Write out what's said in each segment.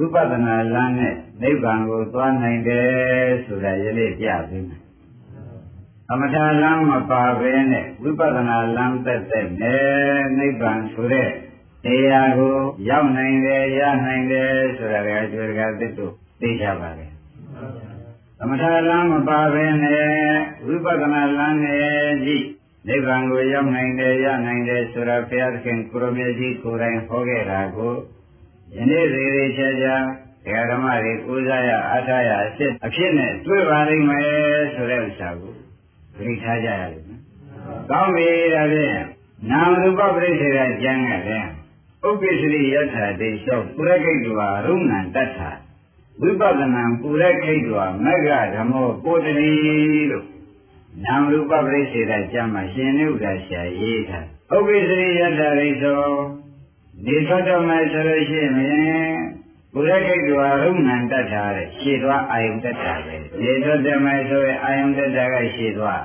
ဝိပဿနာလမ်းနဲ့နိဗ္ဗာန်ကိုသွားနိုင်တယ်ဆိုတာယနေ့ပြပေးမယ်သမထလမ်းမပါဘဲနဲ့ဝိပဿနာလမ်းသက်သက်နဲ့နိဗ္ဗာန်ဆိုတဲ့တရားကိုရောက်နိုင်တယ်ရနိုင်တယ်ဆိုတာကကျွေးကသစ်တို့သိကြပါလေသမထလမ်းမပါဘဲနဲ့ဝိပဿနာလမ်းနဲ့ကြည့်နိဗ္ဗာန်ကိုရောက်နိုင်တယ်ရနိုင်တယ်ဆိုတာဘုရားသခင်ကိုရမေကြီးကိုယ်တိုင်ဟောခဲ့တာကိုယနေ့ရေရေချာချာတရားဓမ္မတွေကိုးစားရအားထားရအဖြစ်နဲ့တွေ့ပါလိမ့်မယ်ဆိုတဲ့ဥစ္စာကိုသိထားကြရလိမ့်မယ်။ကောင်းပြီဒါဖြင့်နာမရူပပရိစ္ဆေဒကျမ်းကလည်းဥပ္ပစ္စရိယထာဒိဋ္ဌောပုရကိတ္တဝါရုဏ္ဏတတ္ထာဝိပဿနာပုရကိတ္တဝါမဂ္ဂဓမ္မောပိုတတိလို့နာမရူပပရိစ္ဆေဒကျမ်းမှာရှင်နိဥဒ္ဒဆရာရေးထားဥပ္ပစ္စရိယထာဒိဋ္ဌောဒီသောတော်မှာဆိုလို့ရှိရင်ပုရကိတ္တဝါရုဏ္ဏတတ္ထာတဲ့ရှေ့သွားအာယုန်တတ္ထာပဲဒီသောတော်မှာဆိုရင်အာယုန်တတ္ထာကရှေ့သွား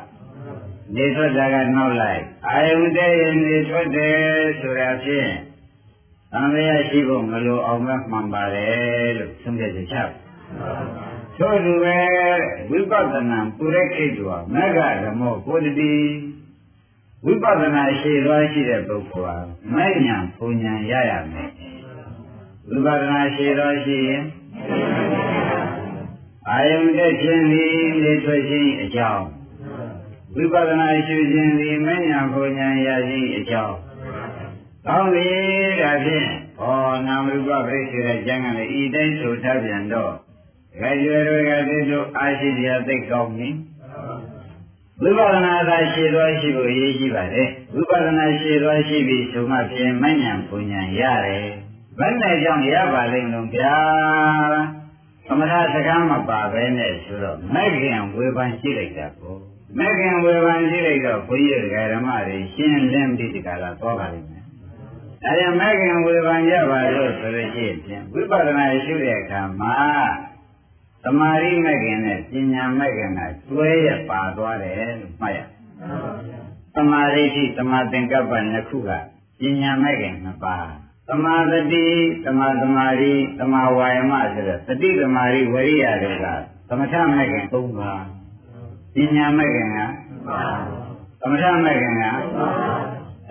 နေထွက်တာကနောက်လိုက်အာယုန်တဲ့ရင်နေထွက်တယ်ဆိုတာဖြင့်သံဃာရှိဖို့မလိုအောင်မှမှန်ပါတယ်လို့ဆုံးဖြတ်ချက်ချသို့သူပဲဝိပဿနာပုရခိတ္တဝါမဂ္ဂဓမ္မောကိုတတိဝိပဿနာရှိသွားရှိတဲ့ပုဂ္ဂိုလ်ဟာမဲ့ညာပူညာရရမယ်ဝိပဿနာရှိသွားရှိရင်အာယုန်တဲ့ခြင်းဒီနေထွက်ခြင်းအကြောင်းဝိပဿနာရှုခြင်းဒီမဉ္ဇဉ်ဘုံဉာဏ်ရခြင်းအကြောင်းကောင်းပြီဒါဖြင့်နာမရူပပရိစ္ဆေဒကျမ်းကလည်းဤတိုင်းဆိုထားပြန်တော့ဒကာကျွယ်တွေကသိတို့အာရှိတရားသိကောင်းပြီဝိပဿနာသာရှည်သွားရှိဖို့အရေးကြီးပါတယ်ဝိပဿနာရှည်သွားရှိပြီဆိုမှဖြင့်မဉ္ဇဉ်ဘုံဉာဏ်ရတယ်ဘယ်နဲ့ကြောင့်ရပါလိမ့်လို့ဗျာသမထစကားမပါပဲနဲ့ဆိုတော့မဲ့ခင်ဝေဖန်ရှိလိုက်တာပေါ့မဲ့ခင်ဝေဖန်ရှိလိုက်တော့ဘုန်းကြီးဓမ္မတွေရှင်းလင်းပြီးဒီကလာသွားပါလိမ့်မယ်။အဲဒါမဲ့ခင်ဝေဖန်ကြပါလို့ဆိုလို့ရှိရင်ဝိပဿနာရှုတဲ့အခါမှာသမာဓိမဲ့ခင်နဲ့ပညာမဲ့ခင်ကတွဲရပါသွားတယ်လို့မှတ်ရ။သမာဓိရှိသမာသင်္ကပ္ပနှစ်ခုကပညာမဲ့ခင်နှစ်ပါးသမာသတိသမာသမာဓိသမာဝါယမဆိုတဲ့သတိသမာဓိဝိရိယတွေကသမထမဲ့ခင်၃ပါးပညာမဲ့ခင်ကသမထမဲ့ခင်က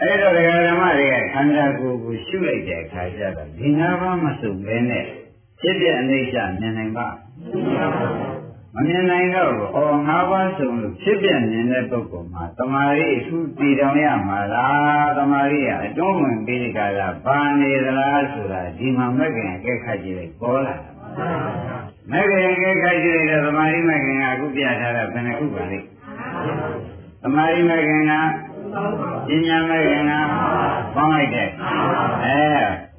အဲ့တော့ဒကာဓမ္မတွေကခန္ဓာကိုယ်ကိုရှုလိုက်တဲ့အခါကျတော့ဒီ၅ပါးမစုံဘဲနဲ့ဖြစ်ပြအိဋ္ဌမြင်နိုင်ပါမမြင်နိုင်တော့ဘူး။၅ပါးစုံလို့ဖြစ်ပြမြင်တဲ့ပုဂ္ဂိုလ်မှာတမာရီအထူးတည်တော်ရမှာလားတမာရီကအတွန်းဝင်ပြီးကြတာဘာနေသလားဆိုတာဒီမှာမကင်အကဲခတ်ကြည့်လိုက်ပေါ်လာမကင်အကဲခတ်ကြည့်လိုက်တော့တမာရီမကင်ကအခုပြထားတာဘယ်နှခုပါလဲတမာရီမကင်ကပညာမကင်ကပေါင်းလိုက်တဲ့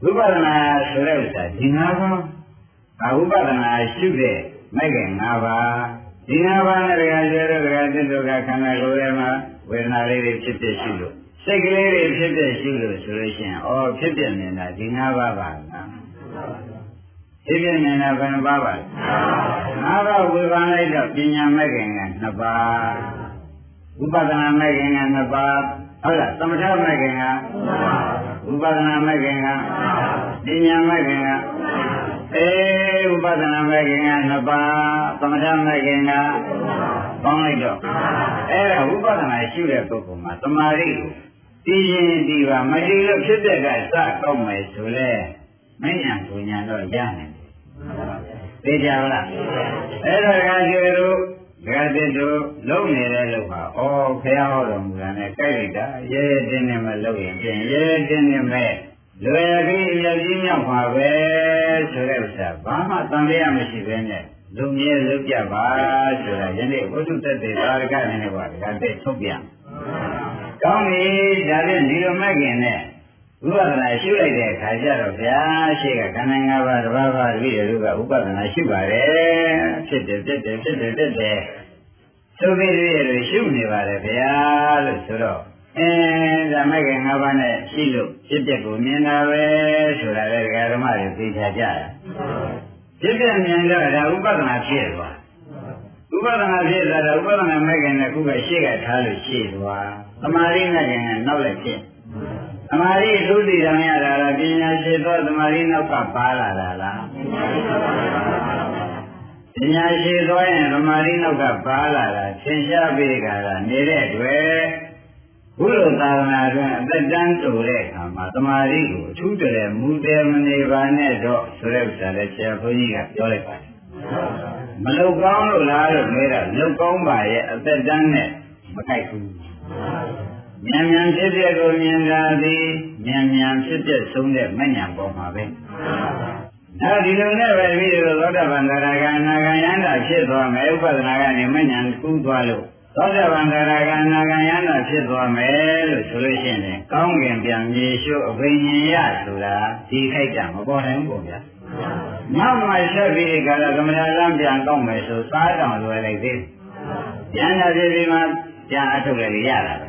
ဝိပဿနာဆိုတဲ့ဥစ္စာဒီ၅ပါးဝိပဿနာရှုတဲ့မဲ့ခင်၅ပါးဒီ၅ပါးနဲ့တရားကျဲတဲ့တရားသစ္စာကခန္ဓာကိုယ်ထဲမှာဝေဒနာလေးတွေဖြစ်ဖြစ်ရှိလို့စိတ်ကလေးတွေဖြစ်ဖြစ်ရှိလို့ဆိုလို့ရှိရင်ဖြစ်ဖြစ်နေတာဒီ၅ပါးပါလားဖြစ်ဖြစ်နေတာဘယ်နှပါးပါလဲ၅ပါးဝေဘာလိုက်တော့ပညာမဲ့ခင်က၂ပါးဝိပဿနာမဲ့ခင်က၂ပါးဟုတ်လားသမထမဲ့ခင်ကဝိပဿနာမဲ့ခင်ကပညာမဲ့ခင်ကဝိပဿနာမဲ့ခင်က2ပါးသမထမဲ့ခင်ကပေါင်းလိုက်တော့အဲ့ဒါဝိပဿနာရှုတဲ့ပုဂ္ဂိုလ်မှာတမာရီကိုတည်ရင်ဒီပါမတည်လို့ဖြစ်တဲ့ကစကောက်မယ်ဆိုလဲမဉ္ဇဉ်ပူညာတော့ရနိုင်တယ်သိကြလားအဲ့ဒါကကျေတို့ဒကာသစ်တို့လုံနေတဲ့လို့ပါဘုရားဟောတော်မူတာနဲ့ကြိုက်လိုက်တာရဲရဲတင်းတင်းမလုပ်ရင်ပြင်ရဲရဲတင်းတင်းမဲ့လွယ်ပြီးအမြကြီးမြောက်ပါပဲဆိုတဲ့ဥစ္စာဘာမှတန်တရားမရှိဘဲနဲ့လူမြဲလုပ်ကြပါဆိုတာယနေ့ဝိသုတ္တေသာရကနဲ့ပါဒါသိထုတ်ပြန်ကောင်းပြီဒါဖြင့်ဒီလိုမဲ့ခင်နဲ့ဝိပဿနာရှုလိုက်တဲ့အခါကျတော့ဗျာရှိကခန္ဓာ၅ပါးတစ်ပါးပါးတပည့်တို့ကဝိပဿနာရှုပါတယ်ဖြစ်တယ်ဖြစ်တယ်ဖြစ်တယ်ဖြစ်တယ်သုတိတည်းတွေရှုနေပါတယ်ဗျာလို့ဆိုတော့ဒါမဲ့ခင်၅ပါးနဲ့ရှိလို့ဖြစ်တဲ့ကိုမြင်တာပဲဆိုတာလေဓမ္မတွေသိချကြတာဖြစ်တဲ့မြင်တော့ဒါဥပဒနာဖြစ်သွားဥပဒနာဖြစ်လာတော့ဥပဒနာမဲ့ခင်နဲ့ခုကရှေ့ကထားလို့ရှေ့သွားသမာဓိမဲ့ခင်ကနောက်လည်းဖြစ် သမာဓိသုတိတော်ရတာလားပညာရှိသောသမာဓိနောက်ကပါလာတာလားပညာရှိသောရင်သမာဓိနောက်ကပါလာတာသင်ရှားပေးကြတာနေတဲ့တွေ့ဘုလိုသာသနာတွင်အသက်တန်းတိုတဲ့အခါမှာသမာဓိကိုအထူးတည်းမူတယ်မနေပါနဲ့တော့ဆိုတဲ့ဥစ္စာလည်းဆရာဘုန်းကြီးကပြောလိုက်ပါတယ်မလုတ်ကောင်းလို့လားလို့မေးတာလုတ်ကောင်းပါရဲ့အသက်တန်းနဲ့မကိုက်ဘူးမြန်မြန်ဖြစ်ဖြစ်ကိုမြင်တာသည်မြန်မြန်ဖြစ်ဖြစ်ဆုံးတဲ့မဉဏ်ပေါ်မှာပဲနောက်ဒီလိုနဲ့ပဲပြီးတော့သောတာပန်သရဂံအနာဂံယန္တာဖြစ်သွားမယ်ဥပဒနာကနေမဉဏ်ကူးသွားလို့သောတာပန်သရဂံအနာဂံယန္တာဖြစ်သွားမယ်လို့ဆိုလို့ရှိရင်ကောင်းကင်ပြန်မြေရှုအဘိညာဉ်ရဆိုတာဒီခိုက်တာမပေါ်နိုင်ဘူးပေါ့ဗျာနောက်မှဆက်ပြီးဒီကရသမဏလမ်းပြန်ကောက်မယ်ဆိုစားတောင်လွယ်လိုက်သေးယန္တာဖြစ်ပြီးမှပြန်အထုတ်လည်းရတာပဲ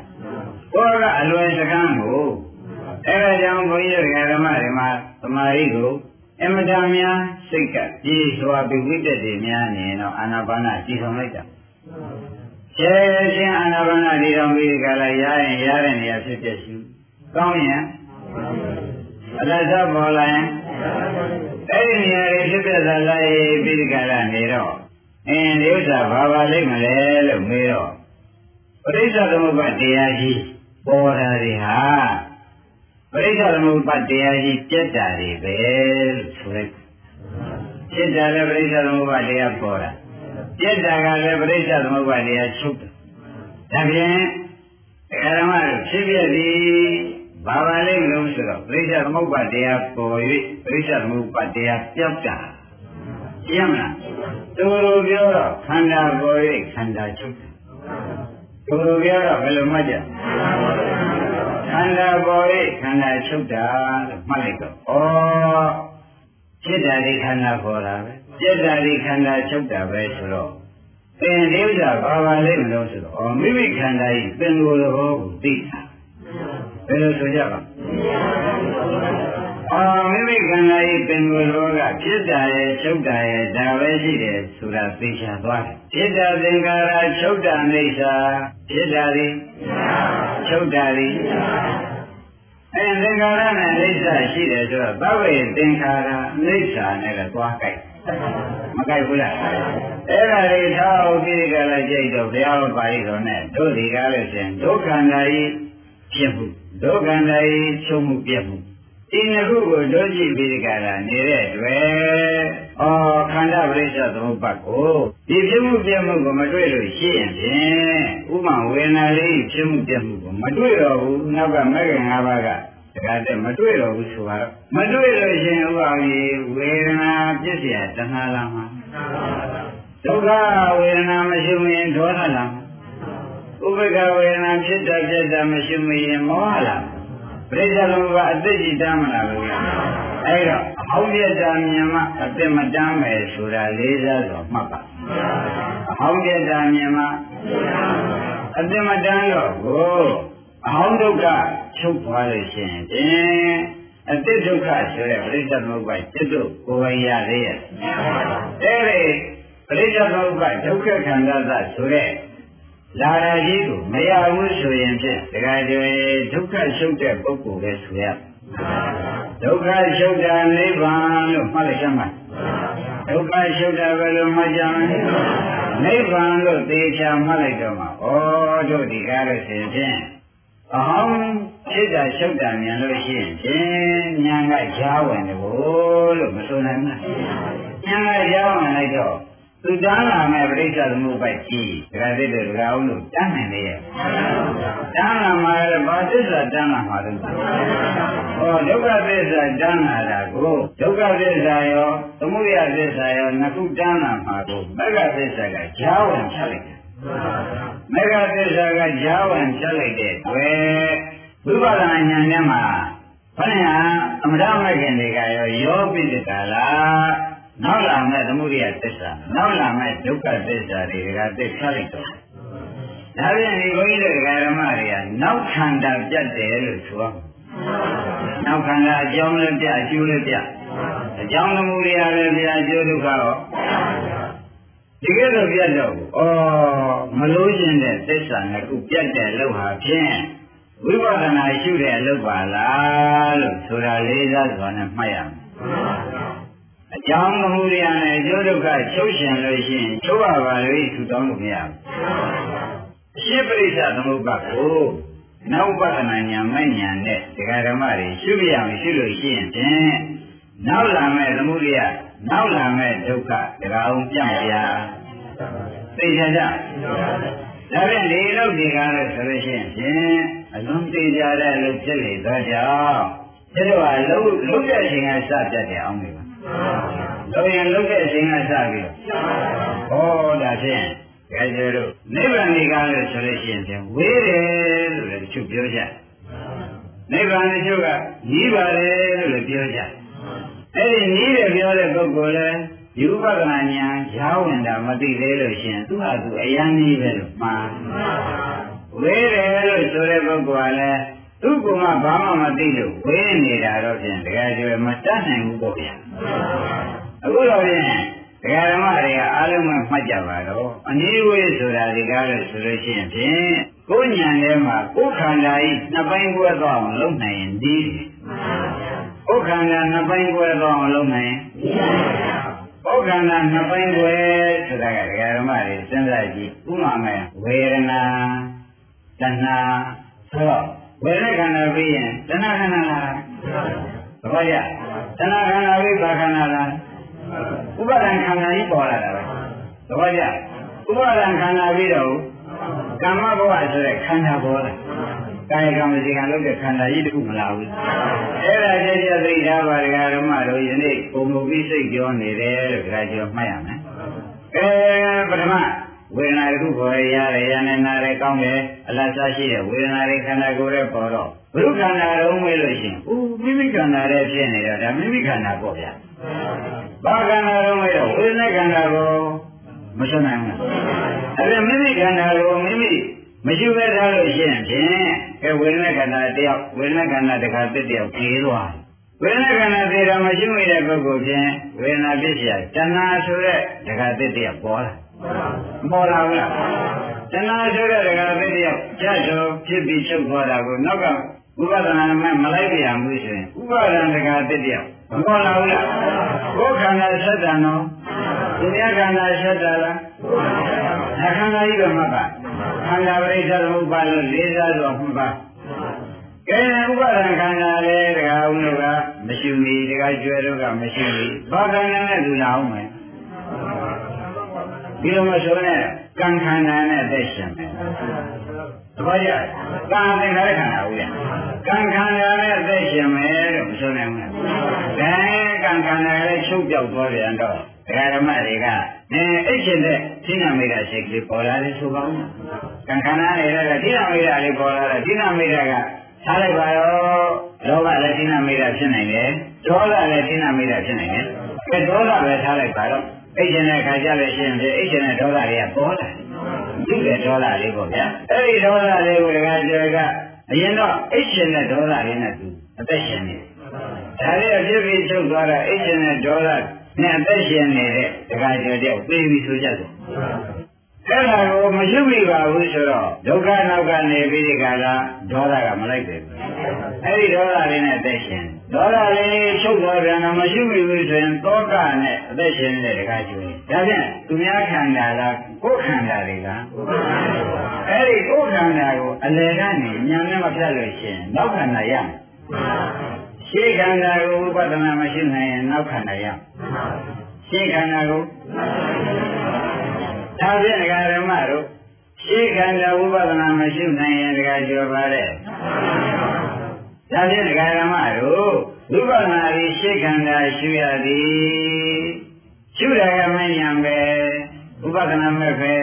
ဘောကအလွယ်စကားကိုအဲဒါကြောင့်ဘုန်းကြီးတို့ဓမ္မတွေမှာသမာဓိကိုအမတန်များစိတ်ကပြေစွာပြီးဝိတ္တတွေများနေတော့အာနာပါနကြည်ဆောင်လိုက်တာရှင်းရှင်းအာနာပါနဒီတော်ပြီးကြလားရရင်ရတဲ့နေရာဖြစ်ဖြစ်ရှိကောင်းရင်အလတ်စားပေါ်လာရင်အဲ့ဒီနေရာတွေဖြစ်ဖြစ်လာလိုက်ပြီးကြလားနေတော့ဒီဥစ္စာဘာပါလိမ့်မလဲလို့မေးတော့ပရိစ္ဆေသမုပ္ပါတရားကြီးပေါ်တာတွေဟာပရိစ္ဆေသမုပ္ပါတရားကြီးပြတ်တာတွေပဲလို့ဆိုလိုက်ပြတ်တာလည်းပရိစ္ဆေသမုပ္ပါတရားပေါ်တာပြတ်တာကလည်းပရိစ္ဆေသမုပ္ပါတရားချုပ်တယ်ဒါဖြင့်ဓမ္မတို့ဖြစ်ပြသည်ဘာပါလိမ့်မလို့ဆိုတော့ပရိစ္ဆေသမုပ္ပါတရားပေါ်၍ပရိစ္ဆေသမုပ္ပါတရားပြောက်တာရှင်းမလားသူတို့ပြောတော့ခန္ဓာပေါ်၍ခန္ဓာချုပ်တယ်သူတို့ပြောတော့ဘယ်လိုမှတ်ကြခန္ဓာပေါ်၍ခန္ဓာချုပ်တာလို့မှတ်လိုက်တော့ဩဖြစ်တာဒီခန္ဓာပေါ်တာပဲပြက်တာဒီခန္ဓာချုပ်တာပဲဆိုတော့သင်ဒီဥစ္စာဘာပါလိမ့်မလို့ဆိုတော့မိမိခန္ဓာကြီးသင်ကိုယ်တော်ကိုသိတာဘယ်လိုဆိုကြပါမိမိခန္ဓာကြီးသင်ကိုယ်တော်ကဖြစ်တာရဲ့ချုပ်တာရဲ့ဒါပဲရှိတယ်ဆိုတာသိချသွားတယ်ဖြစ်တာသင်္ခါရချုပ်တာအိဋ္ဌာဖြစ်တာဒီချုပ်တာဒီသင်္ခါရနဲ့အိဋ္ဌာရှိတယ်ဆိုတော့သဗ္ဗေသင်္ခါရအိဋ္ဌာနဲ့လည်းသွားကြိုက်မကြိုက်ဘူးလားအဲ့ဒါတွေထောက်ပြီးကြလိုက်ကြိတ်တော့ဘုရားပါဠိတော်နဲ့တို့ဒီကားလို့ရှင်ဒုက္ခန္တာကြီးဖြစ်မှုဒုက္ခန္တာကြီးချုပ်မှုပြတ်မှုဒီနှစ်ခုကိုတို့ကြည့်ပြီးကြတာနေတဲ့တွေ့ခန္ဓာပရိစ္ဆေသမုပ္ပါကိုဒီဖြစ်မှုပြတ်မှုကိုမတွေ့လို့ရှိရင်ဖြင့်ဥပမာဝေဒနာလေးဖြစ်မှုပြတ်မှုကိုမတွေ့တော့ဘူးနောက်ကမဂ္ဂင်၅ပါးကဒါကတည်းမတွေ့တော့ဘူးဆိုတော့မတွေ့လို့ရှိရင်ဥပမာဝေဒနာပြည့်စရာတဏှာလာမှာဒုက္ခဝေဒနာမရှိရင်ဒေါသလာဥပ္ပခဝေဒနာဖြစ်တာမရှိရင်မောဟလာပရိစ္ဆေသမုပ္ပါအသိကြည်တမ်းမလားလို့အဲ့တော့အဟောင်းပြတာမြင်မှအသိမတမ်းမယ်ဆိုတာလေးစားတော့မှတ်ပါအဟောင်းပြတာမြင်မှအသိမတမ်းတော့ကိုအဟောင်းဒုက္ခချုပ်သွားလို့ရှိရင်အတိဒုက္ခဆိုတဲ့ပရိစ္ဆေသမုပ္ပါจิตတို့ကိုယ်ရသေးရဲ့အဲ့ဒီပရိစ္ဆေသမုပ္ပါဒုက္ခခန္ဓာသဆိုတဲ့လာရကြီးကိုမရဘူးဆိုရင်ဖြင့်ဒါကြွယ်ဒုက္ခချုပ်တဲ့ပုဂ္ဂိုလ်ပဲဆိုရဒုက္ခချုပ်တာနိဗ္ဗာန်လို့မှတ်လိုက်ကြမှာဒုက္ခချုပ်တာပဲလို့မှတ်ကြမယ်နိဗ္ဗာန်လို့သေချာမှတ်လိုက်တော့မှာဩတို့ဒီကားလို့ဆိုရင်ဖြင့်အဟောင်းဖြစ်တာချုပ်တာမြန်လို့ရှိရင်ဖြင့်ဉာဏ်ကကြားဝင်တယ်လို့မဆိုနိုင်ဘူးဉာဏ်ကကြားဝင်လိုက်တော့သူတန်းလာမဲ့ပရိစ္ဆေသမုပ္ပါကြီးဒါကြတဲ့ဒကာအောင်လို့တန်းနိုင်လေရဲ့တန်းလာမှာဘာသစ္စာတန်းလာမှာလဲဒုက္ခသစ္စာတန်းလာတာကိုဒုက္ခသစ္စာရောသမုဒယသစ္စာရောနှစ်ခုတန်းလာမှာကိုမဂ္ဂသစ္စာကကြားဝင်ချက်လိုက်တယ်မဂ္ဂသစ္စာကကြားဝင်ချက်လိုက်တဲ့တွေ့ဝိပဿနာဉာဏ်ထဲမှာဘယ်နဲ့အမရမဂ္ဂင်တွေကရောပိတ္တလားနောက်လာမဲ့သမုဒိယသစ္စာနောက်လာမဲ့ဒုက္ခသစ္စာတွေကသိချလိုက်တော့ဒါပြန်ဒီဘုန်းကြီးတို့ဓမ္မတွေကနောက်ခန္ဓာပြတ်တယ်လို့ဆိုအောင်နောက်ခန္ဓာအကြောင်းလည်းပြအကျိုးလည်းပြအကြောင်းသမုဒိယလည်းပြအကျိုးဒုက္ခရောဒီကဲတော့ပြတ်တော့မလို့ရှင်တဲ့သစ္စာနှစ်ခုပြတ်တယ်လို့ဟာဖြင့် ဝိပဿနာရှုတဲ့အလုပ်ပါလားလို့ဆိုတာလေးစားစွာနဲ့မှတ်ရမယ်အကြောင်းမှုရနဲ့အကျိုးဒုက္ခချုပ်ရှင်လို့ရှိရင်ချုပ်ရပါလို့ထူတောင်းလို့မရဘူးအရှင်းပရိစ္ဆသမုပ္ပါကိုနောက်ပဒနာညာမဲ့ညာနဲ့ဒကာဓမ္မတွေရှုပြရမယ်ရှုလို့ရှိရင်ဖြင့်နောက်လာမဲ့သမုဒယနောက်လာမဲ့ဒုက္ခဒကာအောင်ပြပြသိကြကြဒါဖြင့်ဒီလောက်ဒီကားလို့ဆိုလို့ရှိရင်ဖြင့်အလုံးသိကြတဲ့လူဖြစ်လေသောကြောင့်ဒီတော့လုံးတဲ့အချိန်ကစတတ်တယ်အောင်ပြီလုံးရင်လုံးတဲ့အချိန်ကစပြီးဟောဒါဖြင့်ကြကြတို့နိဗ္ဗာန်ဒီကားလို့ဆိုလို့ရှိရင်ဖြင့်ဝေးတယ်လို့လည်းတချို့ပြောကြနိဗ္ဗာန်တချို့ကကြီးပါတယ်လို့လည်းပြောကြအဲ့ဒီကြီးတယ်ပြောတဲ့ပုဂ္ဂိုလ်လည်းဒီဥပဒနာညာရားဝင်တာမသိသေးလို့ရှိရင်သူ့ဟာသူအယံကြီးပဲလို့မှားဝေးတယ်လို့ဆိုတဲ့ပုဂ္ဂိုလ်ကလည်းသူ့ကဘာမှမသိလို့ဝေးနေတာတော့ဖြင့်တကယ်ကျွဲမတတ်နိုင်ဘူးပေါ့ဗျာအခုတော့ဖြင့်ဒကာဓမ္မတွေကအားလုံးမှတ်ကြပါတော့အနည်းဝေးဆိုတာဒီကားလို့ဆိုလို့ရှိရင်ဖြင့်ကိုယ်ဉာဏ်ထဲမှာကိုယ်ခန္ဓာဤနှစ်ပိုင်းကွဲသွားအောင်လုပ်နိုင်ရင်ဒီကိုယ်ခန္ဓာနှစ်ပိုင်းကွဲသွားအောင်လုပ်နိုင်ရင်ပုဂ္ဂန္တာနှစ်ပိုင်းွယ်ဆိုတာကဒကာဓမ္မတွေစဉ်းစားကြည့်ဥမာမဲ့ဝေဒနာတဏှာဆိုတော့ဝေဒနာခန္ဓာပြီးရင်တဏှာခန္ဓာလားသဘောကျတဏှာခန္ဓာပြီးဘာခန္ဓာလားဥပါဒံခန္ဓာကြီးပေါ်လာတာပဲသဘောကျဥပါဒံခန္ဓာပြီးတော့ကာမဘဝဆိုတဲ့ခန္ဓာပေါ်လာကာယကံဝစီကံလုပ်တဲ့ခန္ဓာကြီးတခုမလာဘူးအဲ့ဒါကြကြသိထားပါဒကာဓမ္မတို့ယနေ့ပုံမူပြီးစိတ်ပြောနေတယ်လို့ဒကာကျော်မှတ်ရမယ်ပထမဝေဒနာတစ်ခုပေါ်ရတယ်ရနေနာတယ်ကောင်းတယ်အလတ်စားရှိတဲ့ဝေဒနာတွေခန္ဓာကိုယ်ရဲ့ပေါ်တော့ဘုရုခန္ဓာလုံးမေးလို့ရှိရင်မိမိခန္ဓာရဲ့ဖြစ်နေတော့ဒါမိမိခန္ဓာပေါ့ဗျာဘာခန္ဓာလုံးမေးတော့ဝေဒနာခန္ဓာကိုမဆွနိုင်ဘူးအဲ့ဒါမိမိခန္ဓာကိုမိမိမရှိပဲထားလို့ရှိရင်ဖြင့်ဝေဒနာခန္ဓာတယောက်ဝေဒနာခန္ဓာတစ်ခါတစ်တယောက်ပြေးသွားဝေဒနာခန္ဓာသေးတာမရှိမိတဲ့ပုဂ္ဂိုလ်ဖြင့်ဝေဒနာဖြစ်เสียတဏှာဆိုတဲ့တစ်ခါတစ်တယောက်ပေါ်လာပေါ်လာဘူးလားတဏှာဆိုတဲ့တစ်ခါတစ်တယောက်ကြတ်တော်ဖြစ်ပြီးချုပ်သွားတာကိုနောက်ကဥပဒနာနဲ့မလိုက်ပြရဘူးဆိုရင်ဥပါဒံတစ်ခါတစ်တယောက်ပေါ်လာဘူးလားကိုယ်ခန္ဓာဆက်တာနော်သူများခန္ဓာဆက်တာလားခန္ဓာကြီးတော့မှတ်ပါခန္ဓာပရိစ္ဆေသမုပ္ပါလို့လေးစားတော့မှတ်ပါကဲဥပါဒံခန္ဓာလည်းတခါဦးတို့ကမရှိဘူးတခါကျွဲတို့ကမရှိဘူးဘာခန္ဓာနဲ့လူလာအောင်မယ်ဒီလိုမှဆိုရင်ကံခန္ဓာနဲ့အသက်ရှင်မယ်သဘောကျကံသင်္ခါရခန္ဓာဦးရကံခန္ဓာနဲ့အသက်ရှင်မယ်လို့မဆိုနိုင်ဘူးဒါကံခန္ဓာလည်းချုပ်ပြောက်သွားပြန်တော့ဒကာဓမ္မတွေကအိတ်ရှင်တဲ့သီနာမိတာစိတ်ကလေးပေါ်လာတယ်ဆိုပါဦးကံခန္ဓာနဲ့လည်းသီနာမိတာလေးပေါ်လာတယ်သီနာမိတာကထားလိုက်ပါရောလောဘလည်းသီနာမိတာဖြစ်နိုင်တယ်ဒေါသလည်းသီနာမိတာဖြစ်နိုင်တယ်အဲဒေါသပဲထားလိုက်ပါတော့အိတ်ရှင်တဲ့ခါကြလို့ရှိရင်အိတ်ရှင်တဲ့ဒေါသတွေကပေါ်လာဒီလေဒေါသလေးပေါ့ဗျာအဲ့ဒီဒေါသလေးကိုဒကာကျော်ကအရင်တော့အိတ်ရှင်တဲ့ဒေါသလေးနဲ့သူအသက်ရှင်နေဒါလေးအဖြစ်ပြီးချုပ်သွားတာအိတ်ရှင်တဲ့ဒေါသနဲ့အသက်ရှင်နေတဲ့ဒကာကျော်တယောက်ပြေးပြီးဆိုကြတယ်အဲ့ဒါကိုမရှိမိပါဘူးဆိုတော့ဒုက္ခနောက်ကနေပြီးဒီကလာဒေါသကမလိုက်တယ်အဲ့ဒီဒေါသလေးနဲ့အသက်ရှင်ဒေါသလေးချုပ်သွားပြန်တော့မရှိမိဘူးဆိုရင်သောကနဲ့အသက်ရှင်နေတဲ့ဒကာကျော်ဒါဖြင့်သူများခန္ဓာလားကိုယ်ခန္ဓာတွေကအဲ့ဒီကိုယ်ခန္ဓာကိုအလယ်ကနေညာနဲ့မဖြတ်လို့ရှိရင်နောက်ခန္ဓာရမယ်ရှေးခန္ဓာကိုဥပဒနာမရှိနိုင်ရင်နောက်ခန္ဓာရရှေးခန္ဓာကိုဒါဖြင့်ဒကာဓမ္မတို့ရှေးခန္ဓာဥပဒနာမရှိနိုင်ရင်ဒကာကျော်ပါတဲ့ဒါဖြင့်ဒကာဓမ္မတို့ဝိပဿနာဤရှေးခန္ဓာရှုရသည်ရှုရကမဉ္ဇဉ်ပဲဥပဒနာမဲ့ပဲ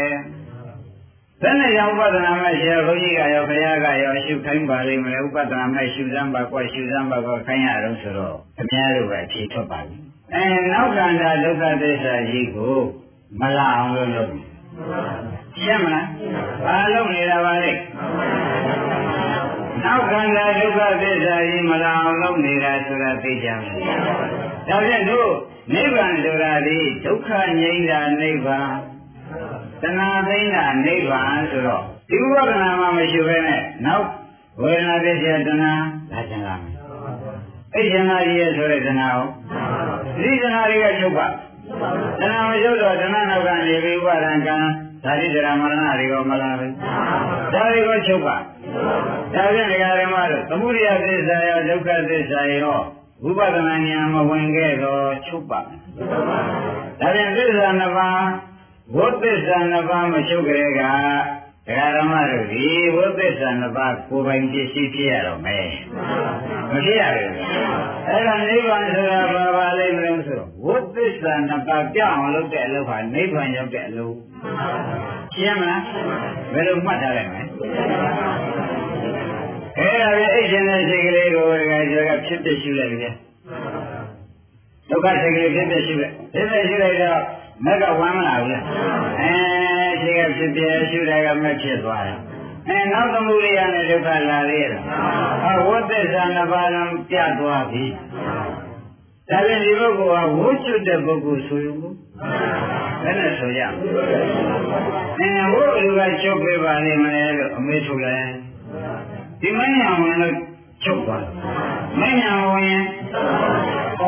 ဘယ်နဲ့ကြောင့်ဥပဒနာမဲ့ဆရာဘုန်းကြီးကရောဘုရားကရောရှုခိုင်းပါလိမ့်မလဲဥပဒနာမဲ့ရှုစမ်းပါကွာရှုစမ်းပါကွာခိုင်းရတော့ဆိုတော့အများတို့ပဲဖြေထွက်ပါပြီနောက်ခန္ဓာဒုက္ခသစ္စာကြီးကိုမလာအောင်လုပ်ရှင်းမလားဘာလုပ်နေတာပါလဲနောက်ခန္ဓာဒုက္ခသစ္စာကြီးမလာအောင်လုပ်နေတာဆိုတာသိကြမယ်ဒါဖြင့်တို့နိဗ္ဗာန်ဆိုတာဒီဒုက္ခငြိမ်းတာနိဗ္ဗာန်တဏှာသိမ်းတာနိဗ္ဗာန်ဆိုတော့ဒီဥပဒနာမှမရှိဘဲနဲ့နောက် ဝေဒနာဖြစ်တဲ့တဏှာဒါကျင်လာမယ်အဲ့ကျင်လာကြီးရဲ့ဆိုတဲ့တဏှာကိုဒီတဏှာတွေကချုပ်ပါတဏှာမချုပ်တော့တဏှာနောက်ကနေပြီးဥပါဒံကံဓာတိဒရာမရဏတွေကိုမလာဘူးဒါတွေကိုချုပ်ပါဒါဖြင့်ဒကာဓမ္မတို့သမုဒယသစ္စာရောဒုက္ခသစ္စာရောဝိပဿနာဉာဏ်မဝင်ခဲ့တော့ချုပ်ပါဒါဖြင့်သစ္စာနှစ်ပါးဝိသစ္စာနှစ်ပါးမချုပ်ကြတဲ့ကဒကာဓမ္မတို့ဒီဝိသစ္စာနှစ်ပါးကိုယ်ပိုင်ပစ္စည်းဖြစ်ရတော့မယ်မဖြစ်ရဘူးအဲ့ဒါနိဗ္ဗာန်ဆိုတာဘာပါလိမ့်မလို့ဆိုတော့ဝိသစ္စာနှစ်ပါးပြောင်းအောင်လုပ်တဲ့အလုပ်ဟာနိဗ္ဗာန်ရောက်တဲ့အလုပ်ရှင်းမလားဘယ်လိုမှတ်ထားလိုက်မလဲအဲ့ဒါပဲအိတ်ရှင်တဲ့စိတ်ကလေးကိုဒကာကျော်ကဖြစ်ဖြစ်ရှုလိုက်ပြီဒုက္ခစိတ်ကလေးဖြစ်ဖြစ်ရှုလိုက်ဖြစ်ဖြစ်ရှုလိုက်တော့မက်ကဝမ်းမလာဘူးလားရှိကဖြစ်ဖြစ်ရှုတာကမက်ဖြစ်သွားတယ်နောက်သမုဒိယနဲ့ဒုက္ခလာသေးတယ်ဝိသစ္စာနှစ်ပါးလုံးပြတ်သွားပြီဒါပြန်ဒီပုဂ္ဂိုလ်ကဝိကျွတ်တဲ့ပုဂ္ဂိုလ်ဆိုရင်ဘယ်နဲ့ဆိုရဝိလူကချုပ်ပြပါလိမ့်မယ်လို့အမေထုတ်လိုက်ဒီမညာဝင်လို့ချုပ်သွားမညာဝင်ဩ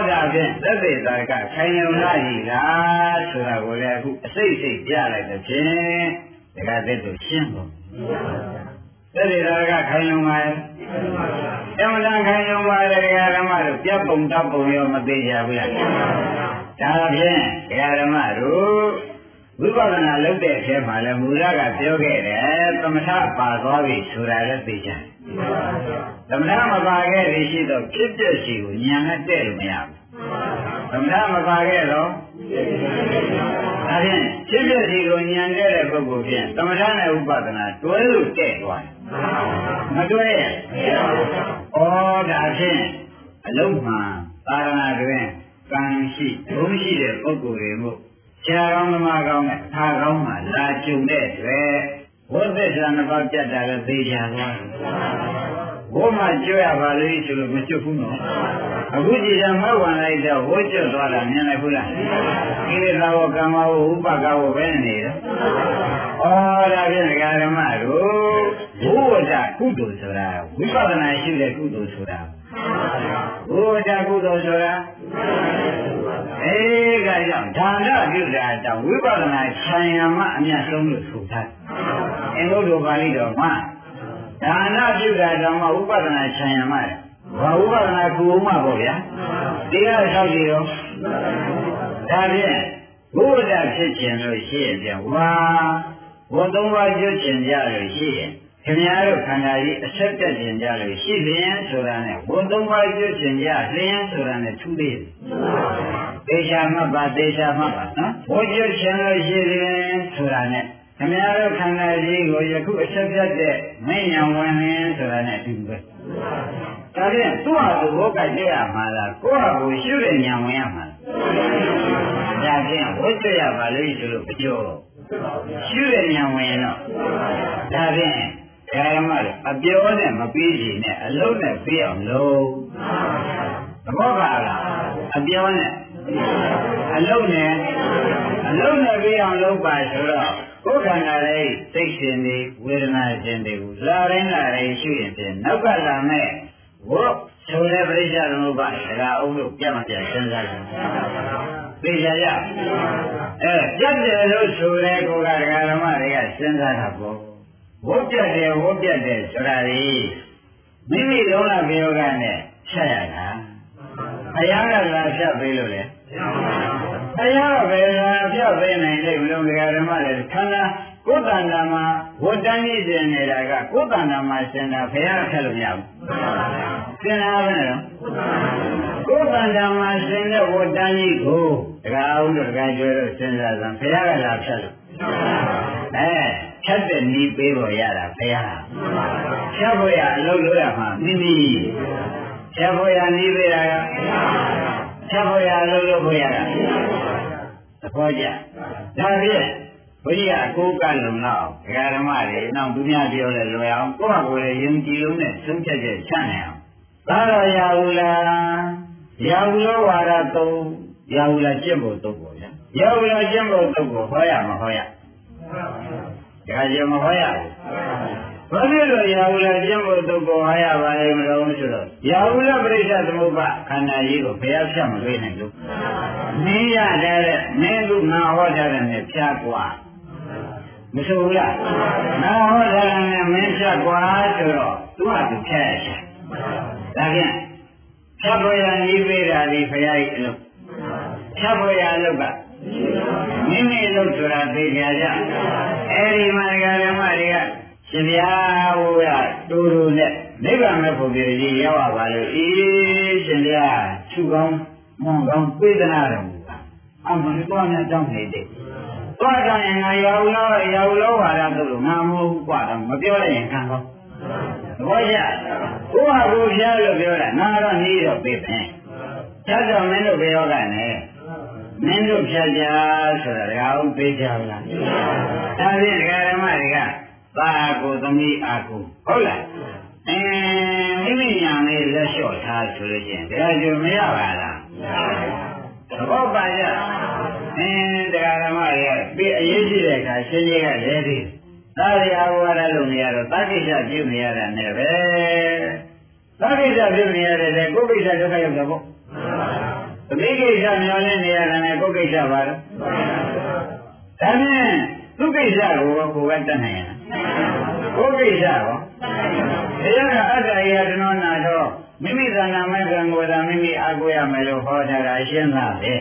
ဒါဖြင့်သက်သေတာကခိုင်လုံလာပြီလားဆိုတာကိုလည်းအခုအစိတ်စိတ်ပြလိုက်တဲ့ဖြင့်ဒါကသက်သူရှင်းဖို့သက်သေတာကခိုင်လုံပါရဲ့အမှန်တန်ခိုင်လုံပါလေဓမ္မတို့ပြတ်ပုံတပ်ပုံရောမသေးကြဘူးလားဒါဖြင့်ဓမ္မတို့ဝိပဿနာလုပ်တဲ့အထဲမှာလည်းမူလကပြောခဲ့တယ်သမထပါသွားပြီဆိုတာလည်းသိကြတယ်သမထမပါခဲ့ရရှိတော့ဖြစ်တဲ့စီကိုဉာဏ်နဲ့တဲ့လို့မရဘူးသမထမပါခဲ့တော့ဒါဖြင့်ဖြစ်တဲ့စီကိုဉာဏ်တဲ့ပုဂ္ဂိုလ်ဖြင့်သမထနဲ့ဥပဒနာတွဲလို့တဲ့သွားတယ်မတွဲရဲ့ဩဒါဖြင့်အလုံးမှသာရဏတွင်ကံရှိဘုံရှိတဲ့ပုဂ္ဂိုလ်တွေမို့ဆရာကောင်းသမားကောင်းနဲ့ထားကောင်းမှလာကျုံတဲ့အတွက်ဝိသစ္စာနှစ်ပါးပြတ်တာလည်းသိကြသွားဘုမကျွရပါလိမ့်ဆိုလို့မကျွတ်ဘူးနော်အခုကြည်ရမဝင်လိုက်တော့ဝိကျွတ်သွားတာမြင်လိုက်ဘူးလားကိလေသာဝကမ္မဝဥပကဝပဲနေတယ်ဩဒါဖြင့်ဓမ္မတို့ဘုဝတ္တကုသိုလ်ဆိုတာဝိပဿနာရှိတဲ့ကုသိုလ်ဆိုတာဘုဝတ္တကုသိုလ်ဆိုတာကကြောင့်ဒါနပြုတာတောင်ဝိပဿနာခြံရမအမြတ်ဆုံးလို့ဆိုထားအင်္ဂုတ္တပါဠိတော်မှာဒါနပြုတာတောင်မှဝိပဿနာခြံရမတယ်ဘာဝိပဿနာကူအောင်မှာပေါ့ဗျာဒီကဆောက်ကြည့်တော့ဒါဖြင့်ဘုရားဖြစ်ခြင်းလို့ရှိရင်ပြန်ဝါဘုသုံးပါးကျွတ်ခြင်းကြလို့ရှိရင်ခင်ဗျားတို့ခန္ဓာကြီးအဆက်တက်ခြင်းကြလို့ရှိလျင်ဆိုတာနဲ့ဘုသုံးပါးကျွတ်ခြင်းကြလျင်ဆိုတာနဲ့ထူးသေးတယ်သေချာမှတ်ပါသေချာမှတ်ပါနော်ဘုကျွတ်ခြင်းလို့ရှိလျင်ဆိုတာနဲ့ခင်ဗျားတို့ခန္ဓာကြီးကိုယခုအဆက်ပြတ်တဲ့မဉ္ဇဉ်ဝင်လင်ဆိုတာနဲ့အတူပဲဒါဖြင့်သူ့ဟာသူဘောကကြည့်ရမှာလားကိုယ့်ဟာကိုရှုတဲ့ဉာဏ်ဝင်ရမှာလားဒါဖြင့်ဝိကျွတ်ရပါလိမ့်ဆိုလို့ပြောရှုတဲ့ဉာဏ်ဝင်တော့ဒါဖြင့်ဓမ္မလေအပြောနဲ့မပြီးစီနဲ့အလုံးနဲ့ပြီးအောင်လုပ်သဘောပါလားအပြောနဲ့အလုံးနဲ့ပြီးအောင်လုပ်ပါဆိုတော့ကိုယ်ခန္ဓာလေးသိရှင်တွေဝေဒနာရှင်တွေကိုလာတိုင်းရှုရင်ဖြင့်နောက်ကလာမဲ့ဝတ်ဆိုတဲ့ပရိစ္ဆေသမုပ္ပါဒ်ဒါကအုံးလို့ပြတ်မပြတ်စဉ်းစားကြသိကြရပြတ်တယ်လို့ဆိုတဲ့ကိုယ်ကဓမ္မတွေကစဉ်းစားတာပေါ့ဝတ်ပြတ်တယ်ဆိုတာလေမိမိလုံးလာပြောကနဲ့ဖြတ်ရတာဘုရားကလာဖြတ်ပေးလို့လေဘုရားကဘယ်လာဖြတ်ပေးနိုင်လိမ့်မလို့ဓမ္မတွေခန္ဓာကိုယ်တဏ္ဍာမှာဝတ္တန်ကြီးရှင်နေတာကကိုယ်တဏ္ဍာမှာရှင်တာဘုရားဖြတ်လို့မရဘူးရှင်တာပဲနော်ကိုယ်တဏ္ဍာမှာရှင်တဲ့ဝတ္တန်ကြီးကိုတရားအောင်တို့တရားကျွဲတို့စဉ်းစားစမ်းဘုရားကလာဖြတ်လို့ဖြတ်တဲ့နည်းပေးဖို့ရတာဘုရားဖြတ်ဖို့ရအလုပ်လုပ်ရမှာမိမိဖြတ်ဖို့ရနည်းပေးတာကဖြတ်ဖို့ရအလုပ်လုပ်ဖို့ရတာသဘောကျဒါဖြင့်ဘုရားကိုယ်ကလုံတော့ဓမ္မတွေနောက်သူများပြောလဲလွယ်အောင်ကိုယ့်ဟာကိုယ်လည်းယုံကြည်လုံးနဲ့ဆုံးဖြတ်ချက်ချနိုင်အောင်သာတော်ရဘူးလားရဘူးလို့ဝါဒသုံးရဘူးလားကျင့်ဖို့သုံးပေါ့ဗျာရဘူးလားကျင့်ဖို့သုံးကိုဟောရမဟောရဒါကြောင့်မဟောရဘူး ဘာဖြစ်လို့ရာဟုလကျင့်ဖို့တုတ်ပေါ်ရပါလေမလို့ဆိုတော့ရာဟုလပရိစ္ဆေသမုပ္ပါခန္ဓာကြီးကိုဘယ်ဖြတ်မလို့နိုင်လို့နင်းရတယ်မင်းကငါဟောထားတယ်နဲ့ဖြတ်กว่าမဆိုဘူးလားငါဟောထားတယ်နဲ့မင်းဖြတ်กว่าဆိုတော့သူကသူဖြတ်ရချင်ဒါဖြင့်ဖြတ်ပေါ်ရညီးပေးတာဒီဖရာကြီးအလုပ်ဖြတ်ပေါ်ရအလုပ်ကမိမိအလုပ်ဆိုတာသိကြကြအဲဒီမှာဓမ္မတွေကရှင်ဗျာဟိုကတူတူနဲ့နိဗ္ဗာန်မဲ့ဖို့ပြည့်ကြီးရောက်ရပါလို့ရှင်ဗျာသူကောင်းမွန်ကောင်းပြေးသနာတော်မူတာအောင်မတော်နဲ့ကြောင်းနေတဲ့သွားကြရင်ငါရောက်လို့ပါတာတို့လို့ငါမဟုတ်ဘူးกว่าတော့မပြောလိုက်ရင်ခံကောင်းသဘောကျကိုယ့်ဟာကိုယ်ဖျားလို့ပြောတာငါတော့နေတော့ပြေးတယ်ဖြတ်တော်မင်းတို့ပြောကနဲ့မင်းတို့ဖြတ်ကြဆိုတာဒါအောင်ပြေးကြလားဒါဖြင့်ဓမ္မတွေကသာကိုသမီးအာကိုဟုတ်လားမိမိညာလေးလက်လျှော့ထားဆိုလို့ချင်းဒါကြမရပါလားသဘောပါကြတရားဓမ္မတွေကပြီးအရေးကြီးတဲ့အခါရှင်းကြီးကလဲသေးသာရယာဝါဒလို့နေရတော့သကိစ္စပြုနေရတာနဲ့ပဲသကိစ္စပြုနေရတယ်လေကိုယ်ကိစ္စဒုက္ခရောက်တော့ပေါ့သမီးကိစ္စမျောနေနေရတာနဲ့ကိုယ်ကိစ္စပါတော့ဒါနဲ့သူကိစ္စကိုကိုယ်ကတတ်နိုင်ရကိုယ်ကိစ္စရောတရားကအတ္တရာတနောနာတော့မိမိသဏ္ဍာန်မဲ့ကံကိုသာမိမိအားကိုးရမယ်လို့ဟောထားတာရှင်းသားပဲ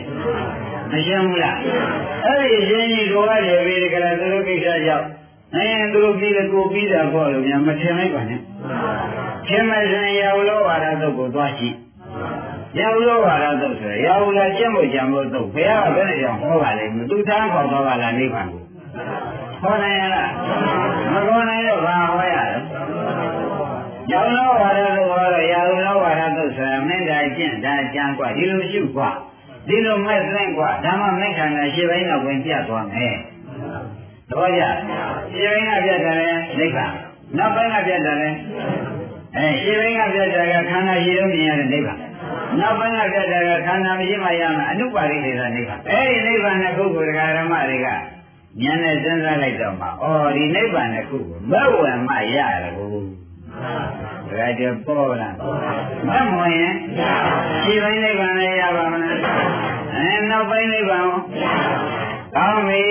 မရှင်းဘူးလားအဲ့ဒီရှင်းကြီးကိုကလည်းပြီးကြလားသူတို့ကိစ္စကြောင့်သူတို့ပြီးတယ်ကိုပြီးတာပေါ့လို့များမထင်လိုက်ပါနဲ့ထင်မယ်ဆိုရင်ရာဟုလောဝါဒသုတ်ကိုသွားကြည့်ရာဟုလောဝါဒသုတ်ဆိုရာဟုလာကျင့်ဖို့ကြံဖို့သုတ်ဘုရားကဘယ်နဲ့ကြောင့်ဟောပါလိမ့်မသူသားခေါ်သွားပါလားနိဗ္ဗာန်ကိုဟောနိုင်ရလားမခေါ်နိုင်တော့ဘာဟောရလဲရာဟုလောဝါဒသုတ်ဟောတော့ရာဟုလောဝါဒသုတ်ဆိုတာမင်းသာကျင့်ဒါကြံกว่าဒီလိုရှုกว่าဒီလိုမဲ့သိမ့်กว่าဓမ္မမိခန္ဓာရှင်းပိုင်းတော့ဝင်ပြသွားမယ်သဘောကျရှင်းပိုင်းကပြတ်တယ်နိဗ္ဗာန်နောက်ပိုင်းကပြတ်တယ်ရှင်းပိုင်းကပြတ်တယ်ကခန္ဓာရှိလို့မြင်ရတဲ့နိဗ္ဗာန်နောက်ပိုင်းကပြတ်တယ်ကခန္ဓာမရှိမှရမယ်အနုပါရိသေသနိဗ္ဗာန်အဲဒီနိဗ္ဗာန်နဲ့ပုဂ္ဂိုလ်ဓမ္မတွေကဉာဏ်နဲ့စဉ်းစားလိုက်တော့မှဒီနိဗ္ဗာန်နဲ့ခုကိုမဝယ်မှရတယ်ကိုဒါကြပေါ်လာမမဝင်ရင်ဒီပိုင်းနိဗ္ဗာန်လည်းရပါမလားနောက်ပိုင်းနိဗ္ဗာန်ရောကောင်းပြီ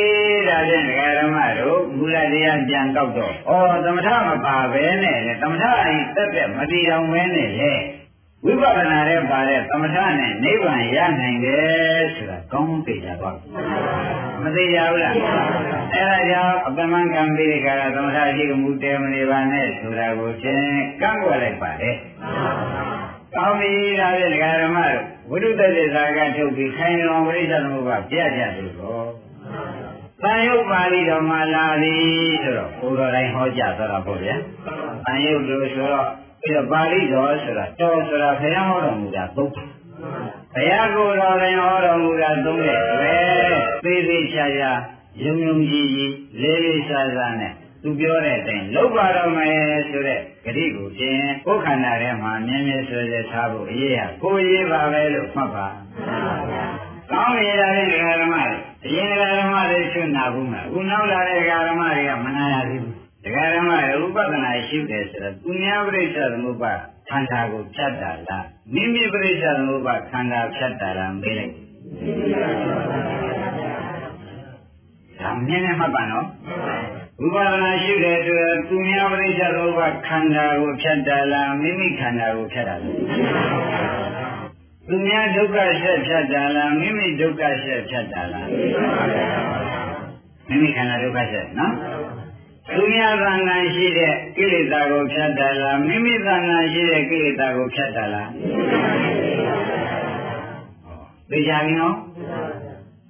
ဒါဖြင့်ဓမ္မတို့မူလတရားပြန်တော့သမထမပါပဲနဲ့လေသမထအရင်တက်တက်မတည်တော်မဲနဲ့လေဝိပဿနာရဲ့ပါတဲ့သမထနဲ့နိဗ္ဗာန်ရနိုင်တယ်ဆိုတာကောင်းသိကြပါမသိကြဘူးလားအဲဒါကြောင့်အပမကံပိရိကာရသမထရှိမှုတဲမနေပါနဲ့ဆိုတာကိုသင်ကန့်ကွက်လိုက်ပါတယ်ကောင်းပြီဒါဖြင့်ဓမ္မတို့ဝိတုတ္တသစ္စာကထုတ်ပြီးခိုင်တော်ဝိရိသသမုပ္ပါပြကြတယ်ကောသံယုတ်ပါဠိတော်မှာလာသည်ဆိုတော့ဘုရားတိုင်းဟောကြားသွားတာပေါ့ဗျာသံယုတ်လို့ဆိုတော့ပြီးတော့ပါဠိတော်ဆိုတာတော်ဆိုတာဘုရားဟောတော်မူတာသုံးဘုရားကိုယ်တော်တိုင်းဟောတော်မူတာသုံးတဲ့ပဲသေးသေးချာချာယုံယုံကြည်ကြည်လေးလေးစားစားနဲ့သူပြောတဲ့အတိုင်းလုပ်ပါတော့မယ်ဆိုတဲ့ဂတိကိုဖြင့်ကိုယ်ခန္ဓာထဲမှာမြဲမြဲဆွဲဆွဲထားဖို့အရေးဟာကိုယ်ရေးပါပဲလို့မှတ်ပါကောင်းရတဲ့ဓမ္မတွေအရင်ဓမ္မတွေချွတ်နာဘူးမှာအခုနောက်လာတဲ့ဓမ္မတွေကမနာရဘူးဓမ္မတွေဥပဒနာရှိတယ်ဆိုတော့သူများပြိဿသမုပ္ပါခန္ဓာကိုဖြတ်တာလားမိမိပြိဿသမုပ္ပါခန္ဓာဖြတ်တာလားမေးလိုက်ဒါမြင်နေမှတ်ပါနော်ဥပါဒနာရှိတယ်ဆိုတော့သူများပြိဿသမုပ္ပါခန္ဓာကိုဖြတ်တာလားမိမိခန္ဓာကိုဖြတ်တာလားသူများဒုက္ခဆက်ဖြတ်တာလားမိမိဒုက္ခဆက်ဖြတ်တာလားမိမိခန္ဓာဒုက္ခဆက်နော်သူများသံဃာရှိတဲ့ကိလေသာကိုဖြတ်တာလားမိမိသံဃာရှိတဲ့ကိလေသာကိုဖြတ်တာလားသိကြပြီနော်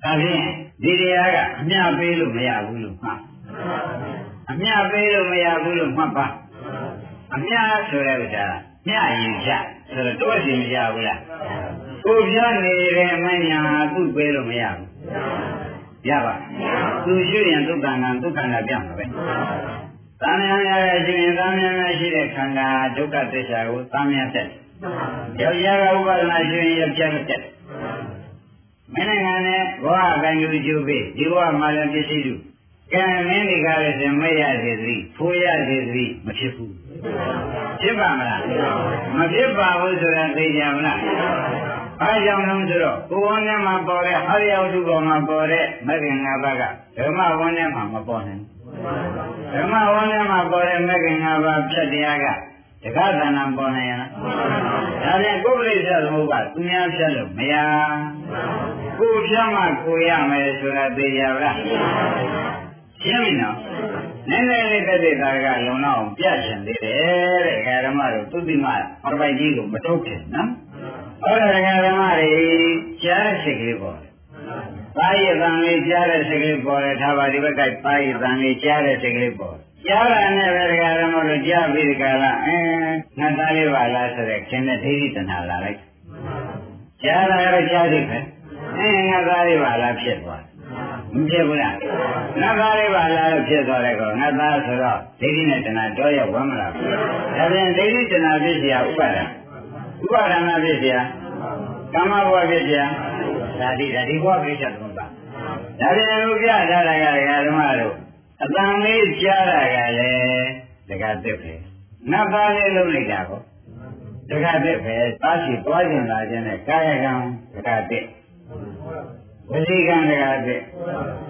ဒါဖြင့်ဒီတရားကအမျှပေးလို့မရဘူးလို့မှတ်အမျှပေးလို့မရဘူးလို့မှတ်ပါအမျှဆိုတဲ့ဥစ္စာမျှရင်ချဆိုတော့တော့စီမရဘူးလားကိုပြနေတဲ့မညာသူ့ပေးလို့မရဘူးရပါသူရှိရင်ဒုက္ခနာဒုက္ခနာပြမှာပဲသံဃာရရဲ့ရှိရင်သံဃာရှိတဲ့ခန္ဓာဒုက္ခသစ္စာကိုသံဃာတက်ယောက်ျားကဥပဒနာရှိရင်ယောက်ျားတက်မင်းနိုင်ငံနဲ့ဘောဟကံယူကျိုးပေးဒီဘောမှာလည်းပစ္စည်းစု ကဲမင်းဒီကားလည်းရှင်မရစေသည့်ဖိုးရစေသည့်မဖြစ်ဘူးဖြစ်ပါမလားမဖြစ်ပါဘူးဆိုတာသိကြမလားအားကြောင့်လို့ဆိုတော့ကိုယ်ဝန်းထဲမှာပေါ်တဲ့ဟာရဝတ္ထုပေါ်မှာပေါ်တဲ့မဂ္ဂင်၅ပါးကဓမ္မဝန်းထဲမှာမပေါ်နိုင်ဓမ္မဝန်းထဲမှာပေါ်တဲ့မဂ္ဂင်၅ပါးဖြတ်တရားကတက္ကသဏ္ဍာန်ပေါ်နိုင်ရလားဒါပြန်ကိုယ်ပရိစ္ဆေသမုပ္ပါသူများဖြတ်လို့မရကိုယ်ဖြတ်မှကိုရမယ်ဆိုတာသိကြပါလားရှင်းပြီနော်နည်းနည်းလေးတက်တဲ့သားကလုံလောက်အောင်ပြချင်သေးတယ်တဲ့ဓမ္မတို့သုတိမအပိုက်ကြီးကိုမထုတ်ခင်နော်ဟုတ်တယ်ဓမ္မတွေကြားတဲ့စိတ်ကလေးပေါ်တယ်ပါဠိအတန်လေးကြားတဲ့စိတ်ကလေးပေါ်တယ်ထားပါဒီဘက်ကပါဠိအတန်လေးကြားတဲ့စိတ်ကလေးပေါ်ကြားရတဲ့ပဲဓမ္မတို့ကြားပြီးဒီကလာငါသားလေးပါလားဆိုတဲ့ခင်တဲ့ဒိဋ္ဌိတဏှာလာလိုက်ကြားတာရောကြားသေးပဲငါသားလေးပါလားဖြစ်သွားမဖြစ်ဘူးလားငါသားလေးပါလားဖြစ်သွားတယ်ကောငါသားဆိုတော့ဒိဋ္ဌိနဲ့တဏှာတော့ရောက်ဝမ်းမလားဒါပြန်ဒိဋ္ဌိတဏှာဖြစ်เสียဥပါဒံဥပါဒနာဖြစ်เสียကာမဘဝဖြစ်เสียဓာတိဘဝဖြစ်เสียသုံးပါဒါပြန်လူပြထားတာကဓမ္မတို့အတန်လေးကြားတာကလည်းတက္ကသစ်ပဲနတ်သားလေးလုံးလိုက်တာကောတက္ကသစ်ပဲသားရှိသွားခြင်းလာခြင်းနဲ့ကာယကံတက္ကသစ်ဝစီကံတက္ကသစ်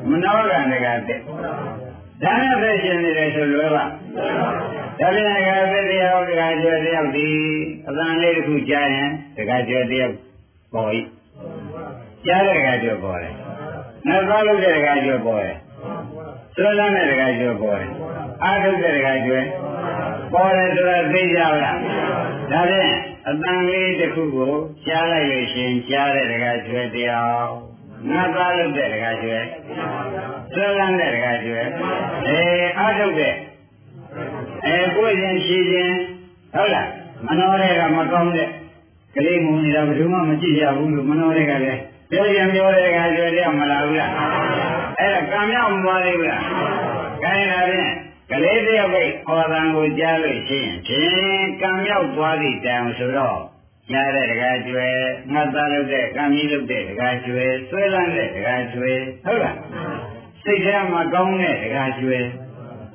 မနောကံတက္ကသစ်ဒါနဲ့ပဲရှင်နေတယ်ဆိုလွယ်ပါဒါပြန်တက္ကသစ်တရားတက္ကကျော်တရားဒီအတန်လေးတစ်ခုကြားရင်တက္ကကျော်တရားပေါ်၏ကြားတဲ့တက္ကကျော်ပေါ်တယ်နတ်သားလုံးတဲ့တက္ကကျော်ပေါ်တယ်သွေးလမ်းတဲ့တက္ကကျော်ပေါ်တယ်အာထုတဲ့တက္ကကျော်ပေါ်တယ်ဆိုတာသိကြပါလားဒါဖြင့်အတန်လေးတစ်ခုကိုကြားလိုက်လို့ရှင်ကြားတဲ့တက္ကကျော်တရားငါသားလုပ်တဲ့တက္ကကျော်သွေးလမ်းတဲ့တက္ကကျော်အာထုတဲ့ကိုယ်ရှင်ရှိခြင်းဟုတ်လားမနောတွေကမကောင်းတဲ့ကလေးမုံနေတာဘယ်သူမှမကြည့်ကြဘူးလို့မနောတွေကလည်းပြောရင်ပြောတဲ့တက္ကကျော်တရားမလာဘူးလားအဲ့ဒါကံမြောက်မသွားသေးဘူးလားခိုင်းလာရင်ကလေးတယောက်ပဲခေါ်တန်ကိုကြားလို့ရှိရင်ဖြင့်ကံမြောက်သွားသည့်တိုင်ဆိုတော့ကြားတဲ့တက္ကကျွယ်ငတ်သားလုပ်တဲ့ကံကြီးလုပ်တဲ့တက္ကကျွယ်ဆွဲလန်းတဲ့တက္ကကျွယ်ဟုတ်လားစိတ်ထဲမှာကောင်းတဲ့တက္ကကျွယ်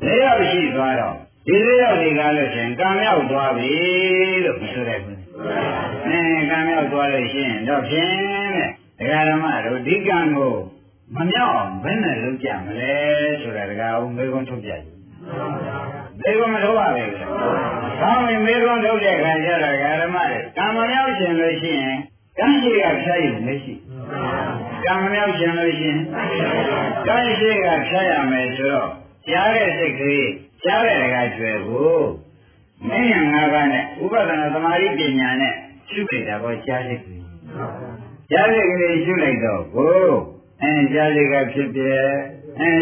လေးယောက်ရှိသွားတော့ဒီလေးယောက်ဒီကားလို့ရှိရင်ကံမြောက်သွားပြီလို့ဆိုတဲ့ဘူးကံမြောက်သွားလို့ရှိရင်တော့ဖြင့်တဲ့ဒကာဓမ္မတို့ဒီကံကိုမမြောက်အောင်ဘယ်နဲ့လုပ်ကြမလဲဆိုတာဒကာဦးမေခွန်းထုတ်ပြကြည့်မေခွန်းမထုတ်ပါဘူး။ကောင်းပြီမေခွန်းထုတ်တဲ့ခါကျတော့ဒကာဓမ္မတွေကံမမြောက်ခြင်းလို့ရှိရင်ကံရှိကဖြတ်ရုံမရှိကံမမြောက်ခြင်းလို့ရှိရင်ကံရှိကဖြတ်ရမယ်ဆိုတော့ကြားတဲ့စိတ်ကလေးကြားတဲ့ဒကာကျွယ်ကိုမင်းရငါးပါးနဲ့ဥပဒနာသမာဓိပညာနဲ့ရှုလိုက်တာပေါ့ကြားစိတ်ကလေးကြားစိတ်ကလေးရှုလိုက်တော့ကိုကြားစိတ်ကဖြစ်ပြ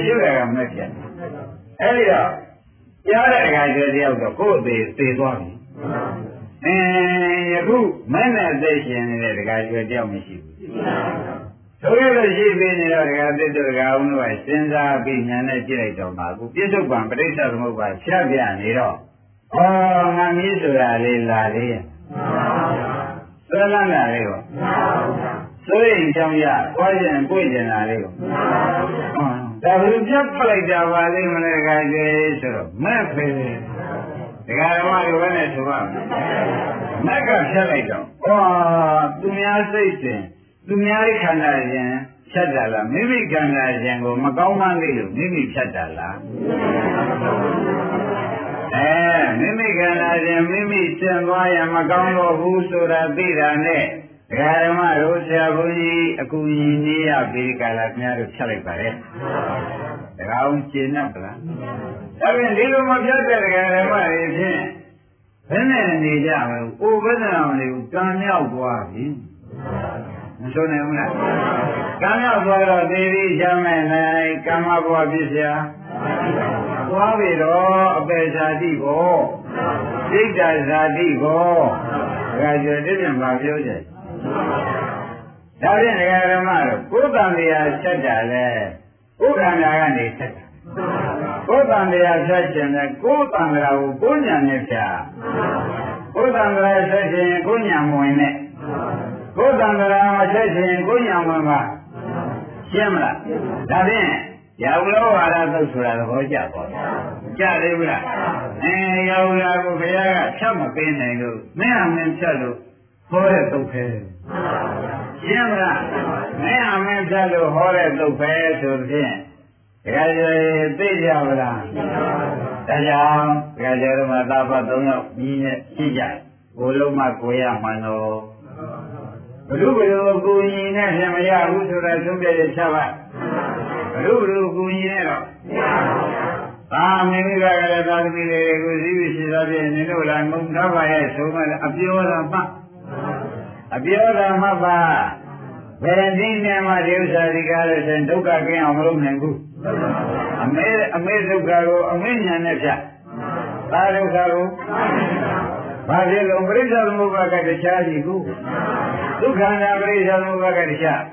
ရှုရကမဖြစ်အဲ့ဒီတော့ကြားတဲ့အခါကျတယောက်တော့ကိုယ်သေသွားပြီယခုမနဲ့အသက်ရှင်နေတဲ့ဒကာကျွယ်တယောက်မရှိဘူးဆိုရလို့ရှိပြီးနေတော့ဒကာသစ်တို့ဒကာဦးတို့ကစဉ်းစားပြီးညာနဲ့ကြည့်လိုက်တော့မှအခုပြစ္ဆုတ်ပံပဋိစ္စသမုပ္ပါဖြတ်ပြနေတော့ငါမီးဆိုတာလေးလာသေးရဲ့သွေးလန်းတာလေးကိုဆိုရင်ကြောင့်ရပွားရင်ပွင့်ကျင်တာလေးကိုဒါဘယ်လိုပြတ်ပလိုက်ကြပါလိမ့်မလဲဒကာကျွယ်ဆိုတော့မဲ့ဖေးဒကာဓမ္မတွေဘယ်နဲ့ဆိုရမလဲမက်ကဖြတ်လိုက်တော့သူများစိတ်စဉ်သူများခန္ဓာရှင်ဖြတ်တာလားမိမိခန္ဓာရှင်ကိုမကောင်းမှန်းသိလို့မိမိဖြတ်တာလားမိမိခန္ဓာရှင်မိမိကျင့်သွားရင်မကောင်းတော့ဘူးဆိုတာသိတာနဲ့ဒကာဓမ္မတို့ဆရာဘုန်းကြီးအကူကြီးနေရပြီးကာလများတို့ဖြတ်လိုက်ပါလေဒကာအောင်ရှင်းတော့ဗလားဒါပြန်ဒီလိုမဖြတ်တဲ့ဒကာဓမ္မတွေဖြင့်ဘယ်နဲ့နေကြမလို့အိုဘဒနာတွေကိုကံမြောက်သွားပြီမဆိုနိုင်ဘူးလားကံမြောက်သွားတော့သေပြီးချမ်းမဲ့နိုင်ကမ္မဘဝဖြစ်เสียသွားပြီတော့အပေဇာတိကိုစိတ်တဇာတိကိုဒါကြွတဲ့ပြန်မပြောကြဒါဖြင့်ဒကာဓမ္မတို့ကိုယ်တန်တရားဆက်တာလဲကိုယ်ခန္ဓာကနေဆက်တာကိုယ်တန်တရားဆက်ခြင်းနဲ့ကိုယ်တန်တရားကိုကိုယ်ညာနဲ့ဖြာကိုယ်တန်တရားဆက်ခြင်းကိုယ်ညာမဝင်နဲ့ကိုယ်တန်တရားမဆက်ခြင်းကိုယ်ညာဝင်ပါရှင်းမလားဒါဖြင့် ရောက်လို့ဝါရသုတ်ဆိုတာသဘောကျပါကြသေးဘူးလားရောက်လာကိုဘုရားကဖြတ်မပေးနိုင်လို့မင်းအမင်းဖြတ်လို့ဟောတဲ့သုတ်ပဲရှင်းမလားမင်းအမင်းဖြတ်လို့ဟောတဲ့သုတ်ပဲဆိုဖြင့်တကယ်သိကြပါလားဒါကြောင့်တကယ်ကျတော့မှသာဖတ်3ယောက်ကြီးနဲ့ရှိကြကိုလုံးမကိုရမှန်တော့ဘုရုဘုရုကိုကြီးနဲ့ပြန်မရဘူးဆိုတာသုံးပြတဲ့ချက်ပါဘုရုဘုရုကိုကြီးနဲ့တော့သာမင်းကြီးကလည်းသာသမီတွေကိုစည်းပြီးရှိသားဖြင့်နင်တို့လည်းငုံထားပါရဲ့ဆိုမှအပြောတော်မှအပြောတော်မှပါဘယ်နည်းနဲ့မှဒီဥစ္စာဒီကားလို့ဆိုရင်ဒုက္ခကင်းအောင်မလုပ်နိုင်ဘူးအမေဒုက္ခကိုအမေညာနဲ့ဖြတ်သာဒုက္ခကိုဘာဖြစ်လို့ပရိစ္ဆေသမုပ္ပါကတရားရှိခုဒုက္ခနာပရိစ္ဆေသမုပ္ပါကတရား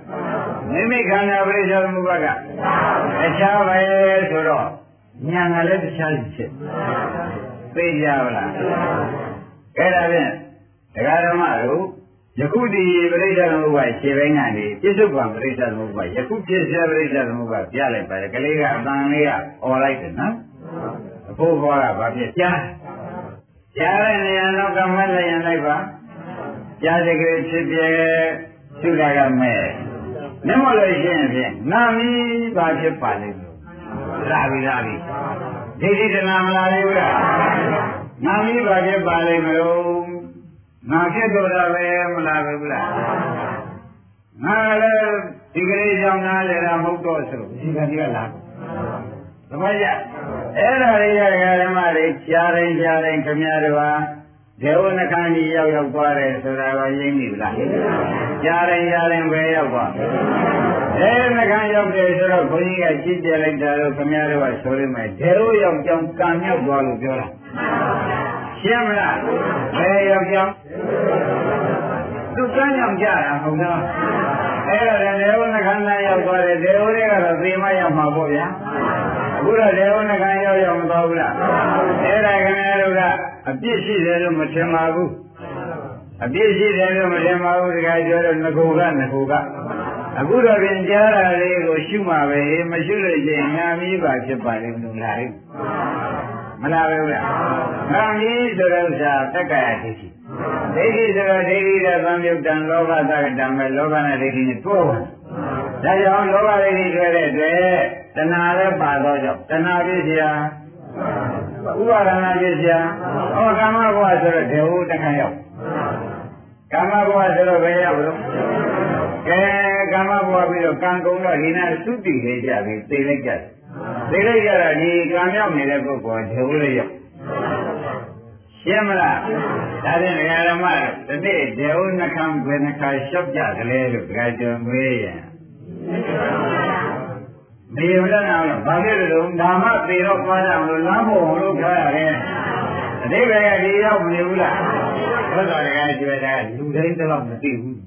နိမိတ်ခန္ဓာပရိစ္ဆေသမုပ္ပါကတရားပဲဆိုတော့ညာကလည်းတရားရှိဖြစ်သိကြပါလားအဲ့ဒါဖြင့်တရားဓမ္မတို့ယခုဒီပရိစ္ဆေသမုပ္ပါခြေပိုင်းကနေပြစ္ဆုတ်ပံပရိစ္ဆေသမုပ္ပါယခုပြစ္ဆေပရိစ္ဆေသမုပ္ပါပြလိုက်ပါလေကလေးကအတန်လေးကអော်လိုက်တယ်နော်အဖို့ဘောကဘာဖြစ်ကြားကြားတဲ့နေရာတော့ကမ္မလည်းရင်လိုက်ပါကြားတဲ့ကလေးဖြစ်ပြသုဒ္ဓကမဲ့မျက်မှောက်လို့ရှိရင်ဖြင့်နာမီဘာဖြစ်ပါလိမ့်မလို့လာပြီဒိဋ္ဌိတနာမလာသေးဘူးလားနာမီဘာဖြစ်ပါလိမ့်မလို့ငါဖြစ်တော့တာပဲမလာဘူးလားငါလည်းဒီကလေးကြောင့်နားလေတာမဟုတ်တော့ဆိုဒီကလေးကလာသဘောကျအဲ့ဒါတွေကဓမ္မတွေကြားတိုင်းခင်ဗျားတို့ဟာဒေဝနှခမ်းကြီးရောက်သွားတယ်ဆိုတာကရင်းပြီလားကြားတိုင်းပဲရောက်သွားဒေဝနှခမ်းရောက်တယ်ဆိုတော့ဘုန်းကြီးကကြည့်ကြလိုက်တာတော့ခင်ဗျားတို့ကဆိုလိမ့်မယ်ဒေဝရောက်ကြောင်းကံမြောက်သွားလို့ပြောတာရှင်းမလားဘယ်ရောက်ကြောင်းသူကံကြောင့်ကြတာဟုတ်လားအဲ့ဒါဒေဝနှခမ်းရောက်သွားတယ်ဒေဝတွေကတော့သေမရောက်မှာပေါ့ဗျာအခုတော့ဒေဝနှခမ်းရောက်မသွားဘူးလားအဲ့ဒါခင်ဗျားတို့ကအပြစ်ရှိတယ်လို့မထင်ပါဘူးအပြစ်ရှိတယ်လို့မထင်ပါဘူးတခါပြောတော့ငကိုကအခုတော့ပြင်ကြားတာလေးကိုရှုမှပဲမရှိလို့ရှိရင်ငါမီးပါဖြစ်ပါလိမ့်လို့လားမလားပဲဗျာငါမီးဆိုတော့ဥစ္စာတက္ကရာဒိဋ္ဌိဆိုတော့ဒိဋ္ဌိကသံယုတ်တံလောဘသကတံပဲလောဘနဲ့ဒိဋ္ဌိနဲ့တွဲဝင်ဒါကြောင့်လောဘဒိဋ္ဌိတွဲတဲ့အတွက်တဏှာလည်းပါတော့ကြောင့်တဏှာပြည့်စရာဥပါဒနာပြည့်စရာကာမဘဝဆိုတော့ဒေဝတခါရောက်ကာမဘဝဆိုတော့ဘယ်ရောက်လို့ကဲကာမဘဝပြီးတော့ကံကုန်တော့ဒီနာသုတိလေးကြပြီသိလိုက်ကြတာဒီကံရောက်နေတဲ့ပုဂ္ဂိုလ်ဒေဝလေးရောက်ရှင်းမလားဒါဖြင့်ဓမ္မတတိဒေဝနှခမ်းဘယ်နှခါလျှောက်ကြကလေးလို့ကြကြမေးရင်ဒီဝဒနာကဘာဖြစ်လို့ဓမ္မသေတော့သွားကြမလို့လမ်းဖို့လို့ပြောရတယ်အတိပ္ပယ်ကဒီရောက်မနေဘူးလားဘုရားတကယ်ကြွယ်တာလူတိုင်းတော့မသိဘူး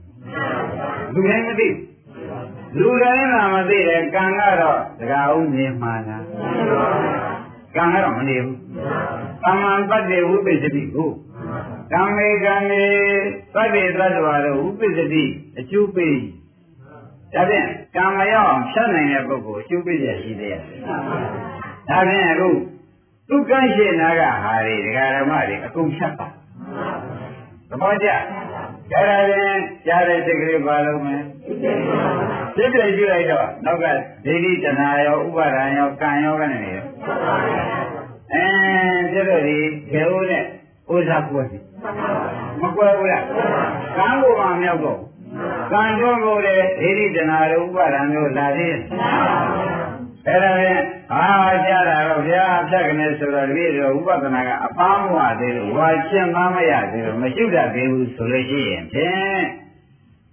လူတိုင်းမသိလူတိုင်းကမသိတယ်ကံကတော့တကားဦးနေမှာလားကံကတော့မနေဘူးသမ္မာပတ္တိဝိပစ္စတိကိုကံမေကံမေပတ္တိသတ္တဝါတို့ဝိပစ္စတိအကျိုးပေးဒါဖြင့်ကံမရောက်အောင်ဖြတ်နိုင်တဲ့ပုဂ္ဂိုလ်အကျိုးပေးရရှိသေးတယ်ဒါဖြင့်အခုသူကန့်ရှိနာကဟာတွေဒကာဓမ္မတွေအကုန်ဖြတ်ပါသဘောကျဒါရင်ကြားတဲ့စိတ်ကလေးပါလုံးမယ်စိတ်ပြည့်ကြည့်လိုက်တော့နောက်ကဒိဋ္ဌိတဏှာရောဥပါဒံရောကံရောကနေရောကျတော့ဒီဒေဝနဲ့ဥစ္စာကွယ်မကွယ်ဘူးလားကံကိုမှမြောက်တော့ကံတော့ကိုလေဒိဋ္ဌိတဏှာရောဥပါဒံမျိုးလာသေးတယ်အဲ့ဒါဖြင့်ကြားတာတော့ဗျာဖြတ်ကနေဆိုတော့ဒီလိုဥပဒနာကအပန်းမဝသေးလို့ဝါရှင်းမမရသေးလို့မရှိတတ်သေးဘူးဆိုလို့ရှိရင်ဖြင့်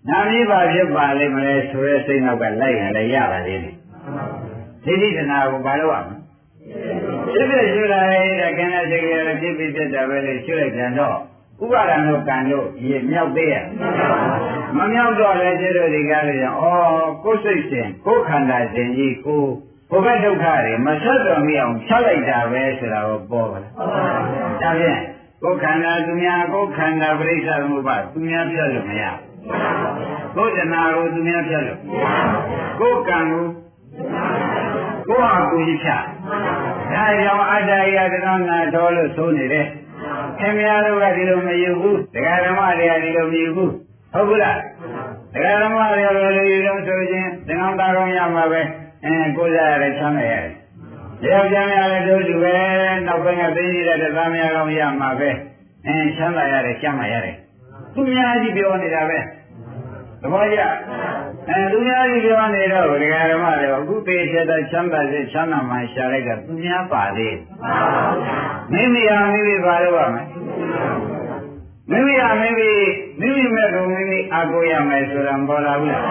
နာမည်ပါဖြစ်ပါလိမ့်မလဲဆိုရဲစိတ်နောက်ကလိုက်ရင်လည်းရပါသေးတယ်ဒိဋ္ဌိတဏှာကိုဘာလို့ရမလဲဖြစ်ရှုလာတဲ့ခန္ဓာစိတ်ကလည်းဖြစ်ပြီးဖြစ်တာပဲလေရှုလိုက်ကြတော့ဥပါဒံတို့ကံတို့ရေမြောက်သေးရမမြောက်တော့လည်းကျတော့ဒီကားလေးရောကိုယ်စိတ်ရှင်ကိုယ်ခန္ဓာရှင်ကြီးကိုဘုဘဒုက္ခတွေမဆက်တော်မိအောင်ဖြတ်လိုက်တာပဲဆိုတာကိုပေါ်ပါလားဒါဖြင့်ကိုယ်ခန္ဓာသူများကိုယ်ခန္ဓာပရိစ္ဆေသမုပ္ပါသူများဖြတ်လို့မရကိုယ်တဏှာကိုသူများဖြတ်လို့ကိုယ်ကံကို ကိုယ့်ဟာကိုယ်ကြီးဖြတ်ဒါကြောင့်အတ္တယတနောနာတော်လို့ဆိုနေတယ်ခင်ဗျားတို့ကဒီလိုမယူဘူးတရားဓမ္မတွေကဒီလိုမယူဘူးဟုတ်ဘူးလားတရားဓမ္မတွေလိုယူလို့ဆိုခြင်းသင်္ကန်းသားကောင်းရမှာပဲကိုယ်စားရတယ်ချမ်းသာရတယ်ယောက်ျားများလည်းတို့လူပဲနောက်ပိုင်းကသိနေတဲ့သားများကောင်းရမှာပဲချမ်းသာရတယ်ကျမ်းမာရတယ်သူများကြီးပြောနေတာပဲသဘောကျသူများကြီးပြောနေတော့ဒကာဓမ္မတွေအခုပေချက်တဲ့ချမ်းသာစေချမ်းသာမှရှာလိုက်တာသူများပါသေးမိမိဟာမိမိပါလို့ပါမယ်မိမိဟာမိမိမဲ့ကိုမိမိအကိုရမယ်ဆိုတာမပေါ်လာဘူးလား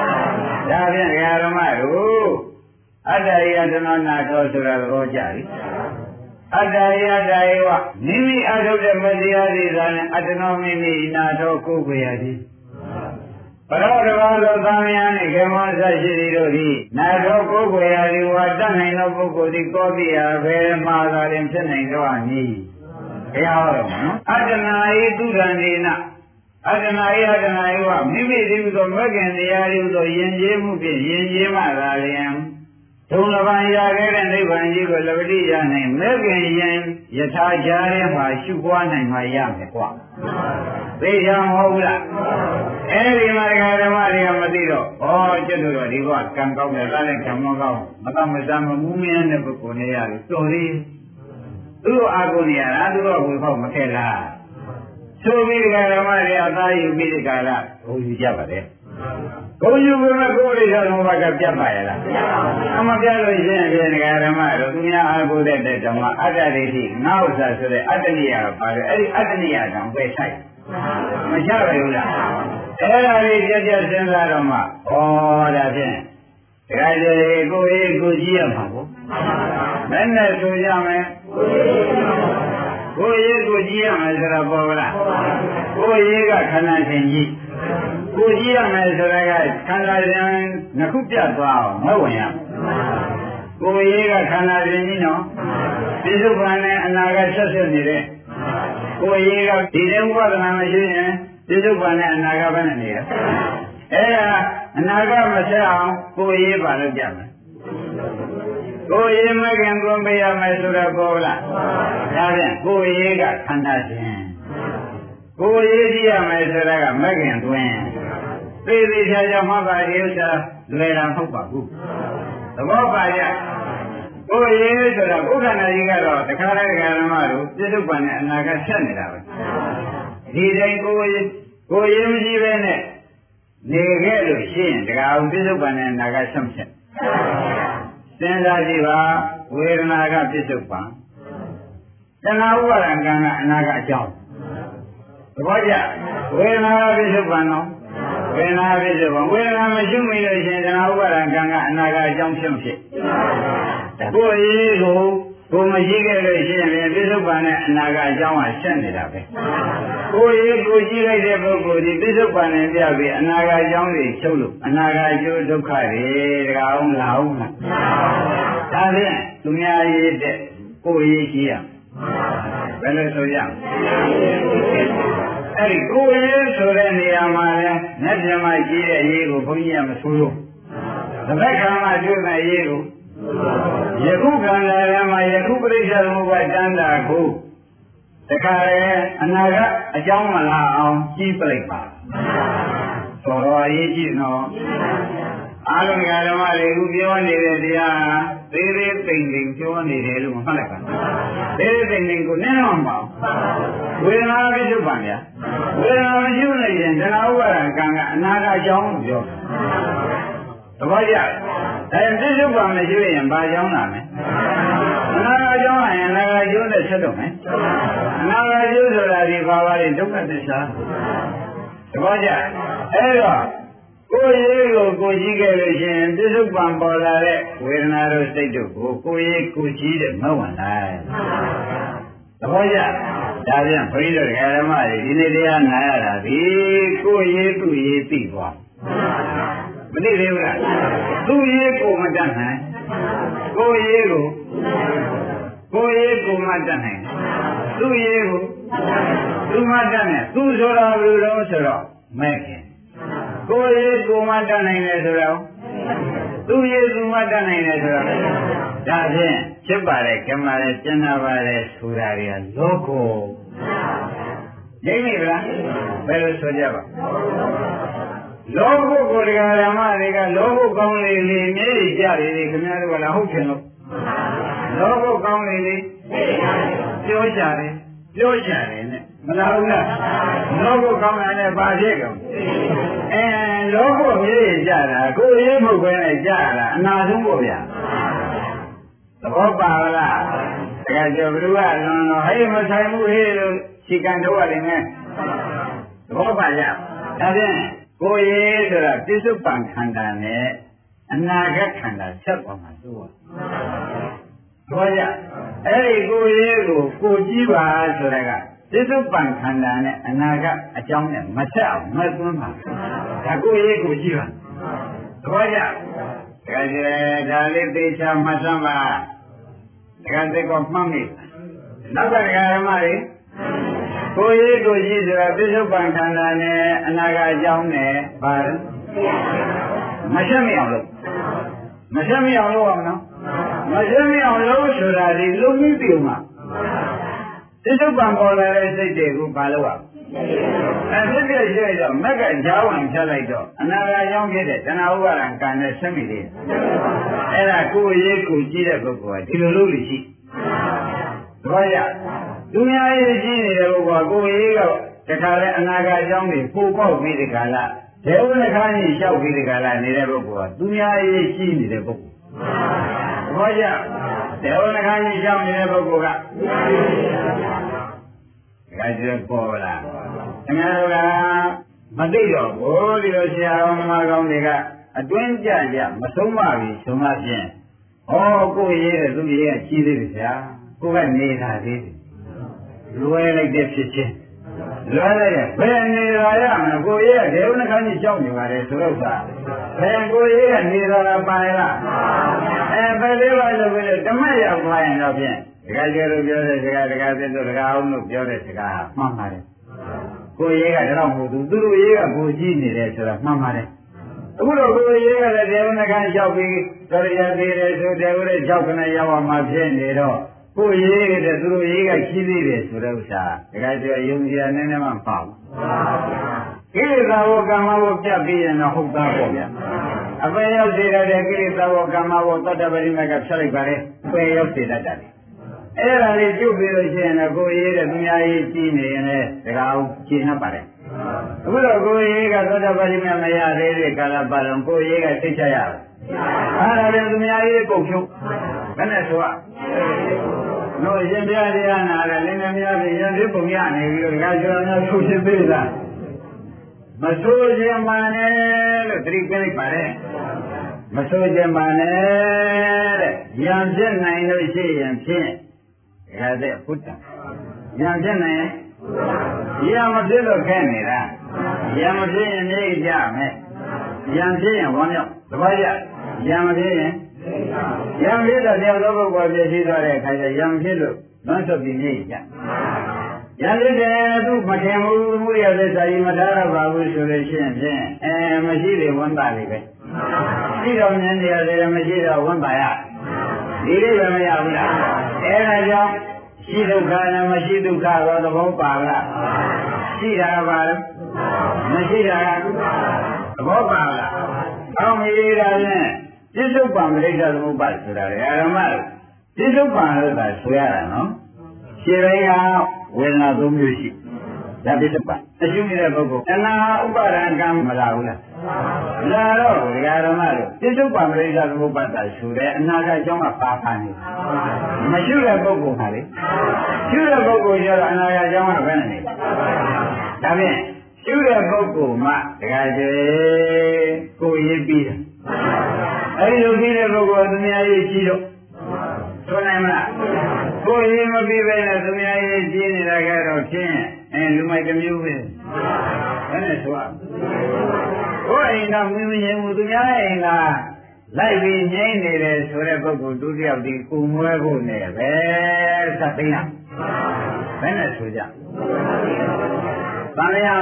ဒါဖြင့်ဒကာဓမ္မတို့အတ္တယတနောနာတော်ဆိုတာသဘောကျပြီအတ္တယတယေဝမိမိအထုတ်တဲ့မတရားသေးတာနဲ့အတ္တနောမိမိနာတော်ကိုယ်ကိုယ်ရသည်ဘရောတဘာသောသာမယနှင့်ခေမောသရှိသည်တို့သည်နာတော်ကိုယ်ကိုယ်ရသည်ဝါတတ်နိုင်သောပုဂ္ဂိုလ်သည်ကောပိယဘယ်မှာသာရင်ဖြစ်နိုင်တော့အနည်းဘုရားဟောတော်နော်အတ္တနာဤသူရဏေနအတ္တနာဤဝမိမိသည်သောမဂ္ဂင်တရားဤသောယဉ်ကျေးမှုဖြင့်ယဉ်ကျေးမှသာလျင်ဒုံလပံရခဲ့တဲ့နိဗ္ဗာန်ကြီးကိုလပတိရနိုင်မဂ္ဂင်ယံယထာကြားထဲမှာရှုပွားနိုင်မှရမယ်ကွာသိချင်မဟုတ်ဘူးလားအဲဒီမှာဓမ္မတွေကမသိတော့ဩကျွတ်တို့ဒီကကံကောင်းတယ်လားလည်းကံမကောင်းမကမစမ်းမမူးမင်းတဲ့ပုဂ္ဂိုလ်တွေရတယ်တော်သေးသူတို့အာကုန်နေရတာသူတို့ဝေဖောက်မခဲ့လားဆိုပြီးဓမ္မတွေအသာယူပြီးဒီကရဘုံယူကြပါလေဘုံယူပေမဲ့ကိုယ်လေးတော်ဘာကပြတ်ပါရဲ့လားအမပြလို့ရှိရင်ဒီဓမ္မတို့သူများအာကိုတဲ့ဓမ္မအတ္တဒိဋ္ဌိငါဥစ္စာဆိုတဲ့အတ္တနိယကပါတယ်အဲ့ဒီအတ္တနိယတောင်ပဲဆိုင်မချပါဘူးလားအဲ့ဒါလေးပြပြစဉ်းစားတော့မှဩဒါဖြင့်တခါတည်းကိုယ်ကိုကြည့်ရမှာပေါ့မနဲ့ဆိုကြမယ်ကိုယ်ကိုကြည့်ရမယ်ဆိုတော့ပေါ်လားကိုယ်ကခန္ဓာရှင်ကြီးကိုကြည့်ရမယ်ဆိုတာကခန္ဓာရှင်နှစ်ခုပြတ်သွားအောင်မဝင်ရကိုယ်ကခန္ဓာရှင်ကြီးနော်ပြစ္ဆုတ်ပန်နဲ့အနာကဆက်ဆက်နေတဲ့ကိုယ်ကဒီတဲ့ဥပဒနာမရှိရင်ပြစ္ဆုတ်ပန်နဲ့အနာကဘယ်နဲ့နေတာအဲ့ဒါအနာကမဆက်အောင်ကိုယ်ပါလို့ကြမယ်ကိုယ်မကင်ကိုမရမယ်ဆိုတော့ပေါ်လားဒါဖြင့်ကိုယ်ကခန္ဓာရှင်ကိုယ်ကြည့်ရမယ်ဆိုတာကမကင်တွင်သိသိချာချာမှတ်ပါဥစ္စာလွယ်တာမဟုတ်ပါဘူးသဘောပါကြကိုယ်ဆိုတော့ဥက္ကဏကြီးကတော့တခါတည်းဓမ္မတို့ပြစ္ဆုတ်ပန်နဲ့အနာကဆက်နေတာပဲဒီတိုင်းကိုယ်မရှိပဲနဲ့နေခဲ့လို့ရှိရင်တခါအောင်ပြစ္ဆုတ်ပန်နဲ့အနာကဆက်မဆက်စဉ်းစားကြည့်ပါဝေဒနာကပြစ္ဆုတ်ပန်တဏှာဥပါဒံကံကအနာကအကြောင်းသဘောကျဝေဒနာပြစ္ဆုတ်ပန်တော့ဝေဒနာပြစ္ဆုတ်ပန်ဝေဒနာမရှိမိလို့ရှိရင်တဏှာဥပါဒံကံကအနာကအကြောင်းဖြစ်ဖြစ်ကိုယ်ကိုမရှိခဲ့လို့ရှိရင်ပြစ္ဆုတ်ပန်နဲ့အနာကအကြောင်းကဆက်နေတာပဲကိုယ်ရှိလိုက်တဲ့ပုဂ္ဂိုလ်ဒီပြစ္ဆုတ်ပန်နဲ့ပြပြီးအနာကအကြောင်းတွေချုပ်လို့အနာကအကျိုးဒုက္ခတွေတကအောင်လာအောင်လားဒါဖြင့်သူများရေးတဲ့ကိုယ်ရှိရဘယ်လိုဆိုရအဲ့ဒီကိုယ်ဆိုတဲ့နေရာမှာလဲလက်ပြမကြီးတဲ့ရေးကိုဘုန်းကြီးကမဆိုးလို့သဘက်ခံမှတွေ့မဲ့ရေးကိုယခုခန္ဓာထဲမှာယခုပရိစ္ဆေသမုပ္ပါဒ်တန်တာကိုတခါလေအနာကအကြောင်းမလာအောင်ကြီးပလိုက်ပါတော်တော်အရေးကြီးနော်အားလုံးဓမ္မတွေခုပြောနေတဲ့တရားသေးသေးသိမ့်သိမ့်ပြောနေတယ်လို့မှတ်လိုက်ပါသေးသေးသိမ့်သိမ့်ကိုနည်းအောင်ပါဝေဒနာပြစ္ဆုတ်ပန်ဗျာဝေဒနာမရှိလို့ရင်တဏှာဥပါဒံကံကအနာကအကြောင်းပြောသဘောကျအဲပြစ္ဆုတ်ပန်မရှိရင်ဘာကြောင်းလာမလဲအနာကအကြောင်းရင်အနာကကျိုးနဲ့ဆက်တော့မယ်အနာကကျိုးဆိုတာဒီဘာပါလဲဒုက္ခသစ္စာသဘောကျအဲတော့ကိုယ်ရေးကိုရှိခဲ့လို့ရှိရင်ပြစ္ဆုတ်ပန်ပေါ်လာတဲ့ဝေဒနာတို့စိတ်တို့ကိုယ်ရေးကိုရှိတဲ့မဝင်နိုင်သဘောကျဒါပြန်ဘုန်းကြီးတို့ဓမ္မတွေဒီနေ့တရားနာရတာဒီကိုယ်ရေးသူ့ရေးသိသွားမသိသေးဘူးလားသူ့ရေးကိုမတတ်နိုင်ကိုယ်ရေးကိုမတတ်နိုင်သူ့ရေးကိုသူမတတ်နိုင်သူဆိုတာဘယ်လိုလဲဆိုတော့မဲ့ခင်ကိုယ်ရေးကိုမတတ်နိုင်တယ်ဆိုတော့ သူယေသူမတတ်နိုင်တယ်ဆိုတော့ဒါဖြင့်ဖြစ်ပါတယ်ကံပါတယ်ကျင်နာပါတယ်ဆိုတာတွေကလောကောရိပ်နေဗလားဘယ်လိုဆိုကြပါလောဘကိုတရားဓမ္မတွေကလောဘကောင်းလေလေမြဲကြတယ်ခင်ဗျားတို့ကလည်းဟုတ်ချင်လို့လောဘကောင်းလေလေပြောကြတယ်နဲ့မလားဘူးလားလောဘကောင်းတာနဲ့ဘာဖြစ်ကုန်လောဘမြဲကြတာကိုယ်ရေးမဟုတ်ဘဲနဲ့ကြတာအနာဆုံးပေါ့ဗျာသဘောပါလားတကယ်ကြောဘုရားလွန်တော့ဟဲ့မဆိုင်ဘူးဟဲ့လို့ခြေကန်တော့ရတယ်နဲ့သဘောပါကြဒါဖြင့်ကိုယ်ရေးဆိုတာပြစ္ဆုတ်ပံခန္ဓာနဲ့အနာဂတ်ခန္ဓာဆက်ပေါ်မှာသို့ပါကြအဲ့ဒီကိုယ်ရေးကိုကိုကြည့်ပါဆိုတာကပြစ္ဆုတ်ပံခန္ဓာနဲ့အနာဂတ်အကြောင်းနဲ့မဆက်အောင်မသွန်းပါဒါကိုယ်ရေးကိုကြည့်ပါသဘောကျဒါကြဲဒါလေးသိချာမှတ်စမ်းပါဒါကသိကောမှတ်မိနောက်ကဓမ္မတွေကိုယ်ရေးကိုကြည့်ဆိုတာပြစ္ဆုတ်ပံခန္ဓာနဲ့အနာဂတ်အကြောင်းနဲ့ပါမဆက်မအောင်လို့အောင်နော်မဆက်မအောင်လို့ဆိုတာဒီလုံးပြီးပြုံမှာပြစ္ဆုတ်ပံပေါ်လာတဲ့စိတ်တွေကိုပါလို့ဖြစ်ဖြစ်ရှိတော့မက်ကကြောင်းဝင်ဖြတ်လိုက်တော့အနာဂတ်ကြောင့်ဖြစ်တဲ့တဏှာဥပါဒံကံနဲ့ဆက်မိသေးတယ်အဲ့ဒါကိုယ်ရေးကိုကြည့်တဲ့ပုဂ္ဂိုလ်ကဒီလိုလုပ်လို့ရှိသဘောကျသူများရေးကြည့်နေတဲ့ပုဂ္ဂိုလ်ကကိုယ်ရေးကတခါလဲအနာဂတ်ကြောင့်တွေပို့ပေါက်ပြီးဒီကလာဒေဝနခါကြီးလျှောက်ပြီးဒီကလာနေတဲ့ပုဂ္ဂိုလ်ကသူများရေးကြည့်နေတဲ့ပုဂ္ဂိုလ်သဘောကျဒေဝနခါကြီးလျှောက်နေတဲ့ပုဂ္ဂိုလ်ကဒါကြည့်ပေါ်လာခင်ဗျားတို့ကမသိတော့ဘူးဒီလိုဆရာတော်မကောင်းတွေကအတွင်းကြကြမဆုံးမပြီဆိုမှဖြင့်ဩကိုယ်ရေးတဲ့သူရေးကကြီးသေးတယ်ဗျာကိုယ်ကနေတာသေးတယ်လွယ်လိုက်တဲ့ဖြစ်ချင်းလွယ်လိုက်တဲ့ဘယ်နေတာရမလဲကိုယ်ရေးကဒေဝနခန်းကြီးကြောက်နေပါလေဆိုတော့ကဘယ်ကိုယ်ရေးကနေတာပါလားဘယ်လေးပါလို့ပြောဓမ္မရောက်သွားရင်တော့ဖြင့်ဒကာကျတို့ပြောတဲ့စကားဒကာသစ်တို့ဒကာအောင်တို့ပြောတဲ့စကားမှန်ပါတယ်ကိုယ်ရေးကတော့မဟုတ်ဘူးသူတို့ရေးကကိုကြည့်နေတယ်ဆိုတာမှန်ပါတယ်အခုတော့ကိုယ်ရေးကလည်းဒေဝနခန်းလျှောက်ပြီးတော်ရသေးတယ်ဆိုတယ်ဦးတဲ့6ခဏရောက်အောင်မှဖြစ်နေတော့ကိုယ်ရေးတဲ့သူတို့ရေးကကြီးသေးတယ်ဆိုတဲ့ဥစ္စာဒကာကျယုံကြည်ရနည်းနည်းမှပေါ့ကိလေသာဝကမ္မဝပြတ်ပြီးရင်တော့ဟုတ်သားပေါ့ဗျာအပယ်ရောက်စေတဲ့ကိလေသာဝကမ္မဝသတ္တပရိမကဖြတ်လိုက်ပါလေပယ်ရောက်စေတတ်တယ်အဲ့ဒါလေးပြုတ်ပြီးလို့ရှိရင်တော့ကိုယ်ရေးတဲ့သူများရေးကြီးနေရင်လည်းဒကာအောင်ကျင့်တတ်ပါတယ်အခုတော့ကိုယ်ရေးကသောတာပတိမမရသေးတဲ့ကာလပတ်လုံးကိုယ်ရေးကသိချရအောင်အဲ့ဒါလည်းသူများရေးကုန်ဖြုတ်ဘယ်နဲ့ဆိုတော့ရှင်ပြတရားနာတယ်လင်းနေများပြီးရသေးပုံရနေပြီးတော့ဒကာကျော်များထုတ်ဖြစ်သေးလားမဆိုးခြင်းမှန်တယ်လို့သတိပေးလိုက်ပါတယ်မဆိုးခြင်းမှန်တယ်တဲ့ဉာဏ်ဖြစ်နိုင်လို့ရှိရင်ဖြင့်ရတဲ့ဘုဒ္ဓဉာဏ်ဖြစ်နိုင်ဉာဏ်မဖြစ်လို့ခက်နေတာဉာဏ်မဖြစ်ရင်နေကြမယ်ဉာဏ်ဖြစ်ရင်ဝမ်းမြောက်သဘောကျဉာဏ်မဖြစ်ရင်ဉာဏ်ဖြစ်တော့တရားတော်ပုဂ္ဂိုလ်ပြည့်စည်သွားတဲ့အခါကျဉာဏ်ဖြစ်လို့လွန်ဆွပြီးနေကြဉာဏ်ဖြစ်တယ်သူမထင်ဘူးမှုရတဲ့စာကြီးမထားတော့ပါဘူးဆိုလို့ရှိရင်ဖြင့်မရှိသေးဝန်တာလေးပဲရှိတော့ဉာဏ်တရားမရှိတော့ဝန်တာရဒီလိုပဲမရဘူးလားအဲဒါကြောင့်ရှိဒုက္ခနဲ့မရှိဒုက္ခတော့သဘောပါလားရှိတာပါလားမရှိတာသဘောပါလားအောင်းမိတာဖြင့်ပြစ္ဆုတ်ပံပရိစ္ဆသမုပ္ပါဆိုတာလေအာရမလို့ပြစ္ဆုတ်ပံလို့သာဆိုရတာနော်ခြေတိုင်းကဝေဒနာ၃မျိုးရှိဒါပြစ္ဆုတ်ပံအရှုနေတဲ့ပုဂ္ဂိုလ်အနာဥပါဒံကံမလာဘူးလားလာတော့ဒကာရမတို့ပြစ္ဆုတ်ပံပရိစ္ဆသမုပ္ပါသာဆိုတဲ့အနာကအကြောင်းကပါပါနေမရှုတဲ့ပုဂ္ဂိုလ်ဟာလေရှုတဲ့ပုဂ္ဂိုလ်ကျတော့အနာကအကြောင်းကဘယ်နဲ့နေဒါဖြင့်ရှုတဲ့ပုဂ္ဂိုလ်မှဒကာကျေကိုရေးပြီးတယ်အဲဒီလိုပြီးတဲ့ပုဂ္ဂိုလ်သူများရေးကြည့်တော့ဆိုနိုင်မလားကိုရေးမပြီးပဲနဲ့သူများရေးကြည့်နေတာကတော့ဖြင့်လူမိုက်တစ်မျိုးပဲဘယ်နဲ့ဆိုရကိုအိမ်ကမင်းမငြိမ်ဘူးသူများအိမ်ကလိုက်ပြီးငြိမ်နေတယ်ဆိုတဲ့ပုဂ္ဂိုလ်ဒုတိယဒီကိုမွဲဖို့နဲ့ပဲသတ်သိမ်းရဘယ်နဲ့ဆိုကြတန်လျာ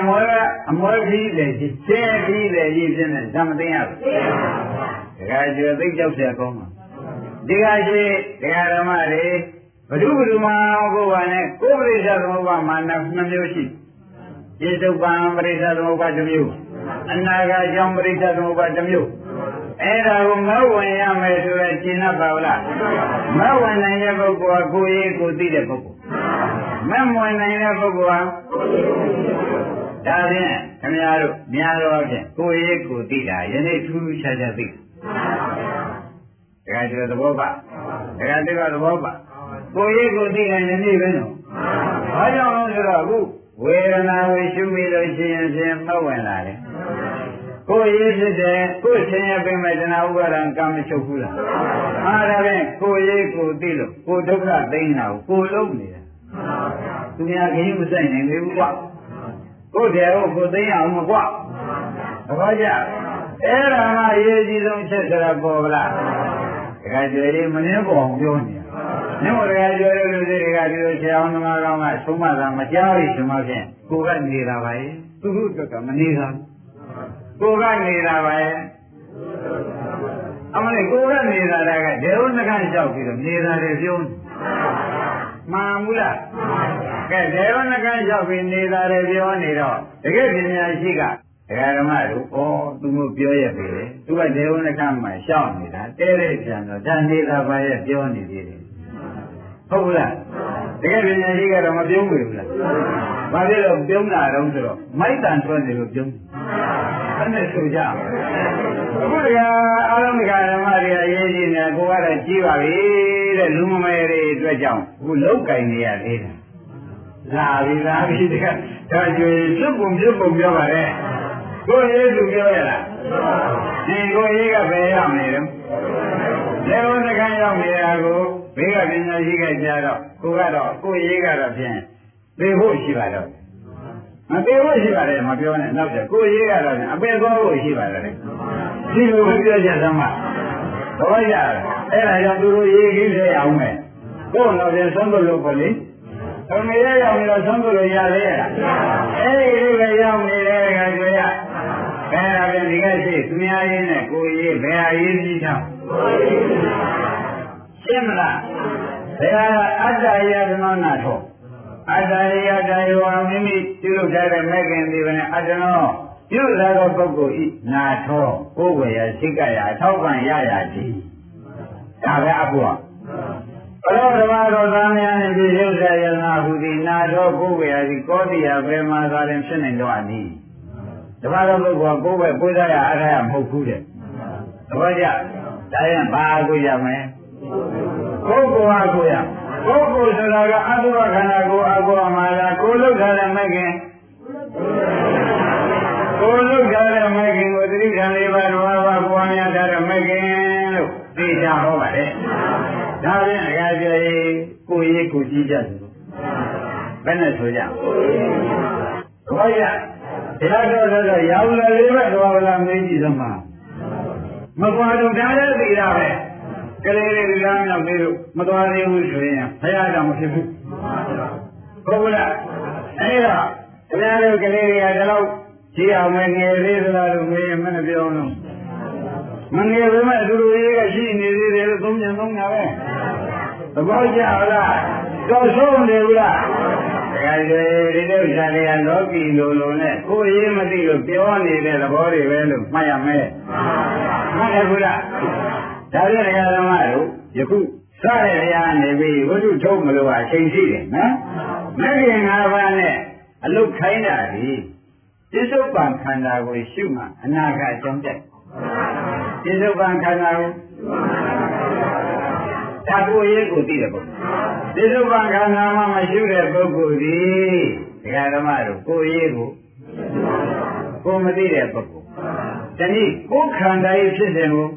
အမွဲကြီးလေကြီးရှင်းကြီးလေကြီးဖြစ်နေဓမ္မသိမ်းရဘူး ခါကျွေသိကြောက်เสียကောင်းမှာဒီကရှိဒကာဓမ္မတွေဘုဒ္ဓမှာကိုယ်ကနဲ့ကိုယ်ပရိစ္ဆေသမုပ္ပါမာန2မျိုးရှိယေတုပံပရိစ္ဆေသမုပ္ပါ1မျိုးအနာဂတ်ကြောင့်ပရိစ္ဆေသမုပ္ပါ1မျိုးအဲ့ဒါကိုမဝင်ရမယ်ဆိုရင်ရှင်းတ်ပါလားမဝင်နိုင်တဲ့ပုဂ္ဂိုလ်ကကိုယ်ရေးကိုသိတဲ့ပုဂ္ဂိုလ်မဝင်နိုင်တဲ့ပုဂ္ဂိုလ်ကဒါဖြင့်ခင်ဗျားတို့များတော့ဖြင့်ကိုယ်ရေးကိုသိတာယနေ့ထူးထူးခြားခြားသိတခါကျွေသဘောပါဒကာတိကသဘောပါကိုယ်ရေးကိုသိရင်ယနေ့ပဲနော်ဘာကြောင့်လဲဆိုတော့အခုဝေဒနာကိုရှုမိလို့ရှိရင်ဖြင့်မဝင်လာတယ်ကိုယ်ရေးဖြစ်တယ်ကိုယ်ဆင်းရဲပြင်မဲ့တဏှာဥပါဒံကံမချုပ်ဘူးလားအားဒါဖြင့်ကိုယ်ရေးကိုသိလို့ကိုယ်ဒုက္ခသိနေတာကိုယ်လုံးနေတာသူများခင်းမဆိုင်နိုင်ဘူးကွာကိုယ်တည်းကိုသိအောင်မကွာသဘောကျအဲ့ဒါမှအရေးကြီးဆုံးချက်ဆိုတာပေါ်ဗလားဒကာကျွေလေးမနှင်းပေါ်အောင်ပြောနေတာညောဒကာကျွေလေးလူတွေကဒီလိုဆရာအောင်သမားကောင်းကဆုံးမတာမကြားရရှင်မဖြင့်ကိုယ်ကနေတာပါရဲ့သူတို့ကမနေတာကိုယ်ကနေတာပါရဲ့အမလေးကိုယ်ကနေတာကဒေဝနကလျှောက်ပြီးတော့နေတာတယ်ပြောမှန်ဘူးလားကဲဒေဝနကလျှောက်ပြီးနေတာတယ်ပြောနေတော့တကယ်ပညာရှိကဒကာဓမ္မတို့ဩသူတို့ပြောရပြီလေသူကဒေဝနကမှာရှောက်နေတာတဲတဲ့ပြန်တော့ဒါနေတာပါရဲ့ပြောနေသေးတယ်ဟုတ်ဘူးလားတကယ်ပညာရှိကတော့မပြုံးဘူးလားဘာဖြစ်လို့ပြုံးတာတော့ဆိုတော့မိုက်တန်ထွက်နေလို့ပြုံးအဲ့နဲ့ဆိုကြအခုတကအားလုံးကဓမ္မတွေအရေးကြီးနေကိုကတော့ကြီးပါပြီတဲ့လူမမယ်တွေအတွက်ကြောင့်အခုလောက်ကင်နေရသေးတယ်လာပြီတကဒါကျွေပြုတ်ပုံပြောပါလေကိုယ်ရေးသူပြောရလားဒီကိုယ်ရေးကဘယ်ရောက်နေလဲလေဝစကံရောက်နေတာကိုဘေးကပညာရှိကကြားတော့ကိုကတော့ကိုယ်ရေးကတော့ဖြင့်သိဖို့ရှိပါတော့မသိဖို့ရှိပါတယ်မပြောနဲ့နောက်ကျကိုယ်ရေးကတော့အပေကောဖို့ရှိပါတယ်ဒီလိုပြောကြသမှာတော့ရအဲ့ဒါကြောင့်သူတို့ရေးကြီးစေအောင်မယ်ကိုယ်တော့ပြန်ဆုံးလို့ပေါ့လေအမေရရောက်ပြီးတော့ဆုံးလို့ရသေးရဲ့အဲ့ဒီလိုရောက်နေတဲ့ခါကျရအဲ့ဒါပြန်ဒီကရှိသူများရင်းနဲ့ကိုယ်ရေးဘယ်ဟာရေးကြည့်တော့ရှင်းမလားဘယ်ဟာအတ္တယသနောနာထောအတ္တယတယောမိမိပြုလုပ်ထားတဲ့မဲ့ခင်ဒီပဲအတ္တနောပြုလာသောပုဂ္ဂိုလ်ဤနာထောကိုယ်ဝေယစိတ်ကရအထောက်ပံ့ရရသည်ဒါပဲအဖို့ဘလောဓမ္မတော်သားများနဲ့ဒီရုပ်ဆရာနာဟုသည်နာထောကိုယ်ဝေယသည်ကောတိယဘယ်မှာသာရင်ဖြစ်နိုင်တော့အနည်းဓမ္မတော်ပုဂ္ဂိုလ်ကိုယ်ပဲကိုယ်သားရအားရမဟုတ်ဘူးတဲ့သဘောကျဒါရင်ဘာကိုရမယ်ကိုယ်ကိုယ်အားကိုရကိုယ်ကိုယ်ဆိုတာကအတုပခန္ဓာကိုအကောမှာလားကိုယ်လောက်ထားတဲ့မဲ့ခင်ကိုယ်လောက်ထားတဲ့မဲ့ခင်ကိုသတိခံလေးပါးတော်ဘာပွားများထားတဲ့မဲ့ခင်လို့သိကြဟောပါတယ်ဒါဖြင့်အခါကျရင်ကိုယ်ရေးကိုကြည့်ကြတယ်ဘယ်နဲ့ဆိုကြဘောရတရားတော်ဆိုရောက်လာလေးပဲတော်လာမင်းကြီးသမားမကွာတော့ဒါလည်းသိတာပဲကလေးလေးလမ်းမြောက်သေးလို့မသွားသေးဘူးဆိုရင်ဘုရားတော်မဖြစ်ဘူးဟုတ်ဘူးလားအဲ့ဒါတရားတော်ကလေးတွေကဒီလောက်ကြည့်အောင်မငယ်သေးသလားလို့မေးရင်မနဲ့ပြောလို့မငယ်ပေမဲ့သူတို့တွေကရှိနေသေးတယ်လို့သုံးတာပဲသဘောကျလားတော့ဆုံးနေဘူးလားတကယ်ဒီလိုဥစ္စာတွေကလောကီလိုနဲ့ကိုယ်ရေးမသိလို့ပြောနေတဲ့သဘောတွေပဲလို့မှတ်ရမယ်မှတ်ရဘူးလားဒါဖြင့်ဒကာဓမ္မတို့ယခုစတဲ့တရားနေပြီးဝိတုထုတ်မလို့အချိန်ရှိတယ်နော်မဂ္ဂင်၅ပါးနဲ့အလုတ်ခိုင်းတာဒီပြစ္ဆုတ်ပံခန္ဓာကိုရှုမှအနာဂတ်အကြောင်းတက်ပြစ္ဆုတ်ပံခန္ဓာကိုဒါကိုရေးကိုသိတယ်ပေါ့ပြစ္ဆုတ်ပံခန္ဓာမှမရှုတဲ့ပုဂ္ဂိုလ်ဒီဒကာဓမ္မတို့ကိုရေးကိုမသိတဲ့ပုဂ္ဂိုလ်တနည်းကိုခန္ဓာရေးဖြစ်တယ်ကို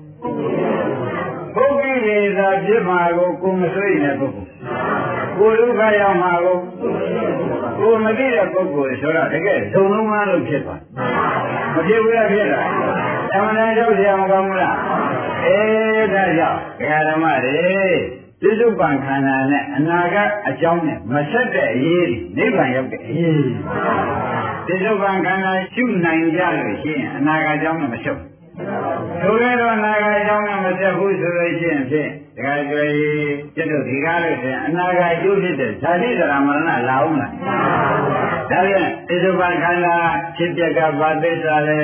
ပုဂ္ဂိလေသာဖြစ်မှာကိုမဆွေးနေတဲ့ပုဂ္ဂိုလ်ကိုဒုက္ခရောက်မှာကိုမသိတဲ့ပုဂ္ဂိုလ်ဆိုတော့တကယ်ဇုံလုံးသားလို့ဖြစ်သွားမဖြစ်ဘူးလားဖြစ်တာအမှန်တန်ကြောက်ကြမကောင်းဘူးလားဒါကြောင့်ဓမ္မတွေပြစ္ဆုတ်ပံခန္ဓာနဲ့အနာဂတ်အကြောင်းနဲ့မဆက်တဲ့အရေးနိဗ္ဗာန်ရောက်တဲ့အရေးပြစ္ဆုတ်ပံခန္ဓာရှုနိုင်ကြလို့ရှိရင်အနာဂတ်အကြောင်းနဲ့မရှုပ် ဆိုရတော့အနာဂတ်အကြောင်းကမဆက်ဘူးဆိုလို့ရှိရင်ဖြင့်တခါကြွယ်ကျွတ်တို့ဒီကားလို့ဆိုရင်အနာဂတ်အကျိုးဖြစ်တဲ့ဇာတိသရမရဏလာအောင်လားဒါပြန်ဣဇုပခန္ဓာဖြစ်ပြကဘာသစ္စာလဲ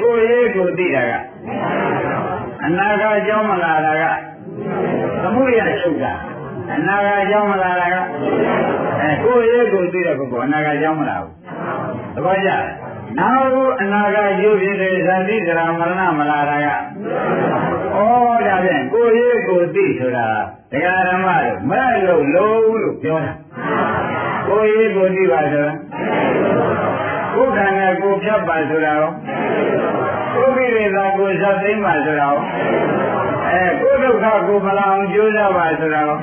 ကိုယ်ရေးကိုသိတာကအနာဂတ်အကြောင်းမလာတာကသမုဒိယချုပ်တာအနာဂတ်အကြောင်းမလာတာကကိုယ်ရေးကိုသိတဲ့ပုဂ္ဂိုလ်အနာဂတ်အကြောင်းမလာဘူးသဘောကျနောက်အနာဂတ်ရုပ်ဖြစ်တဲ့ဇာတိသရမရဏမလာတာကဒါဖြင့်ကိုယ်ရေးကိုသိဆိုတာတရားဓမ္မတို့မဲ့လို့လုံးလို့ပြောတာကိုယ်ရေးကိုသိပါဆိုတာကိုယ်ခန္ဓာကိုယ်ဖြတ်ပါဆိုတာရောကိုယ်ပိရိသကိုယ်ဇတ်သိမ်းပါဆိုတာရောကိုယ်ဒုက္ခကိုမလာအောင်ကြိုးစားပါဆိုတာရော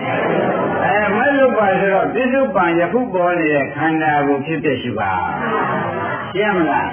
မဲ့လို့ပါဆိုတော့ပြစ္ဆုတ်ပံယခုပေါ်နေတဲ့ခန္ဓာကိုဖြစ်ဖြစ်ရှိပါရှင်းမလား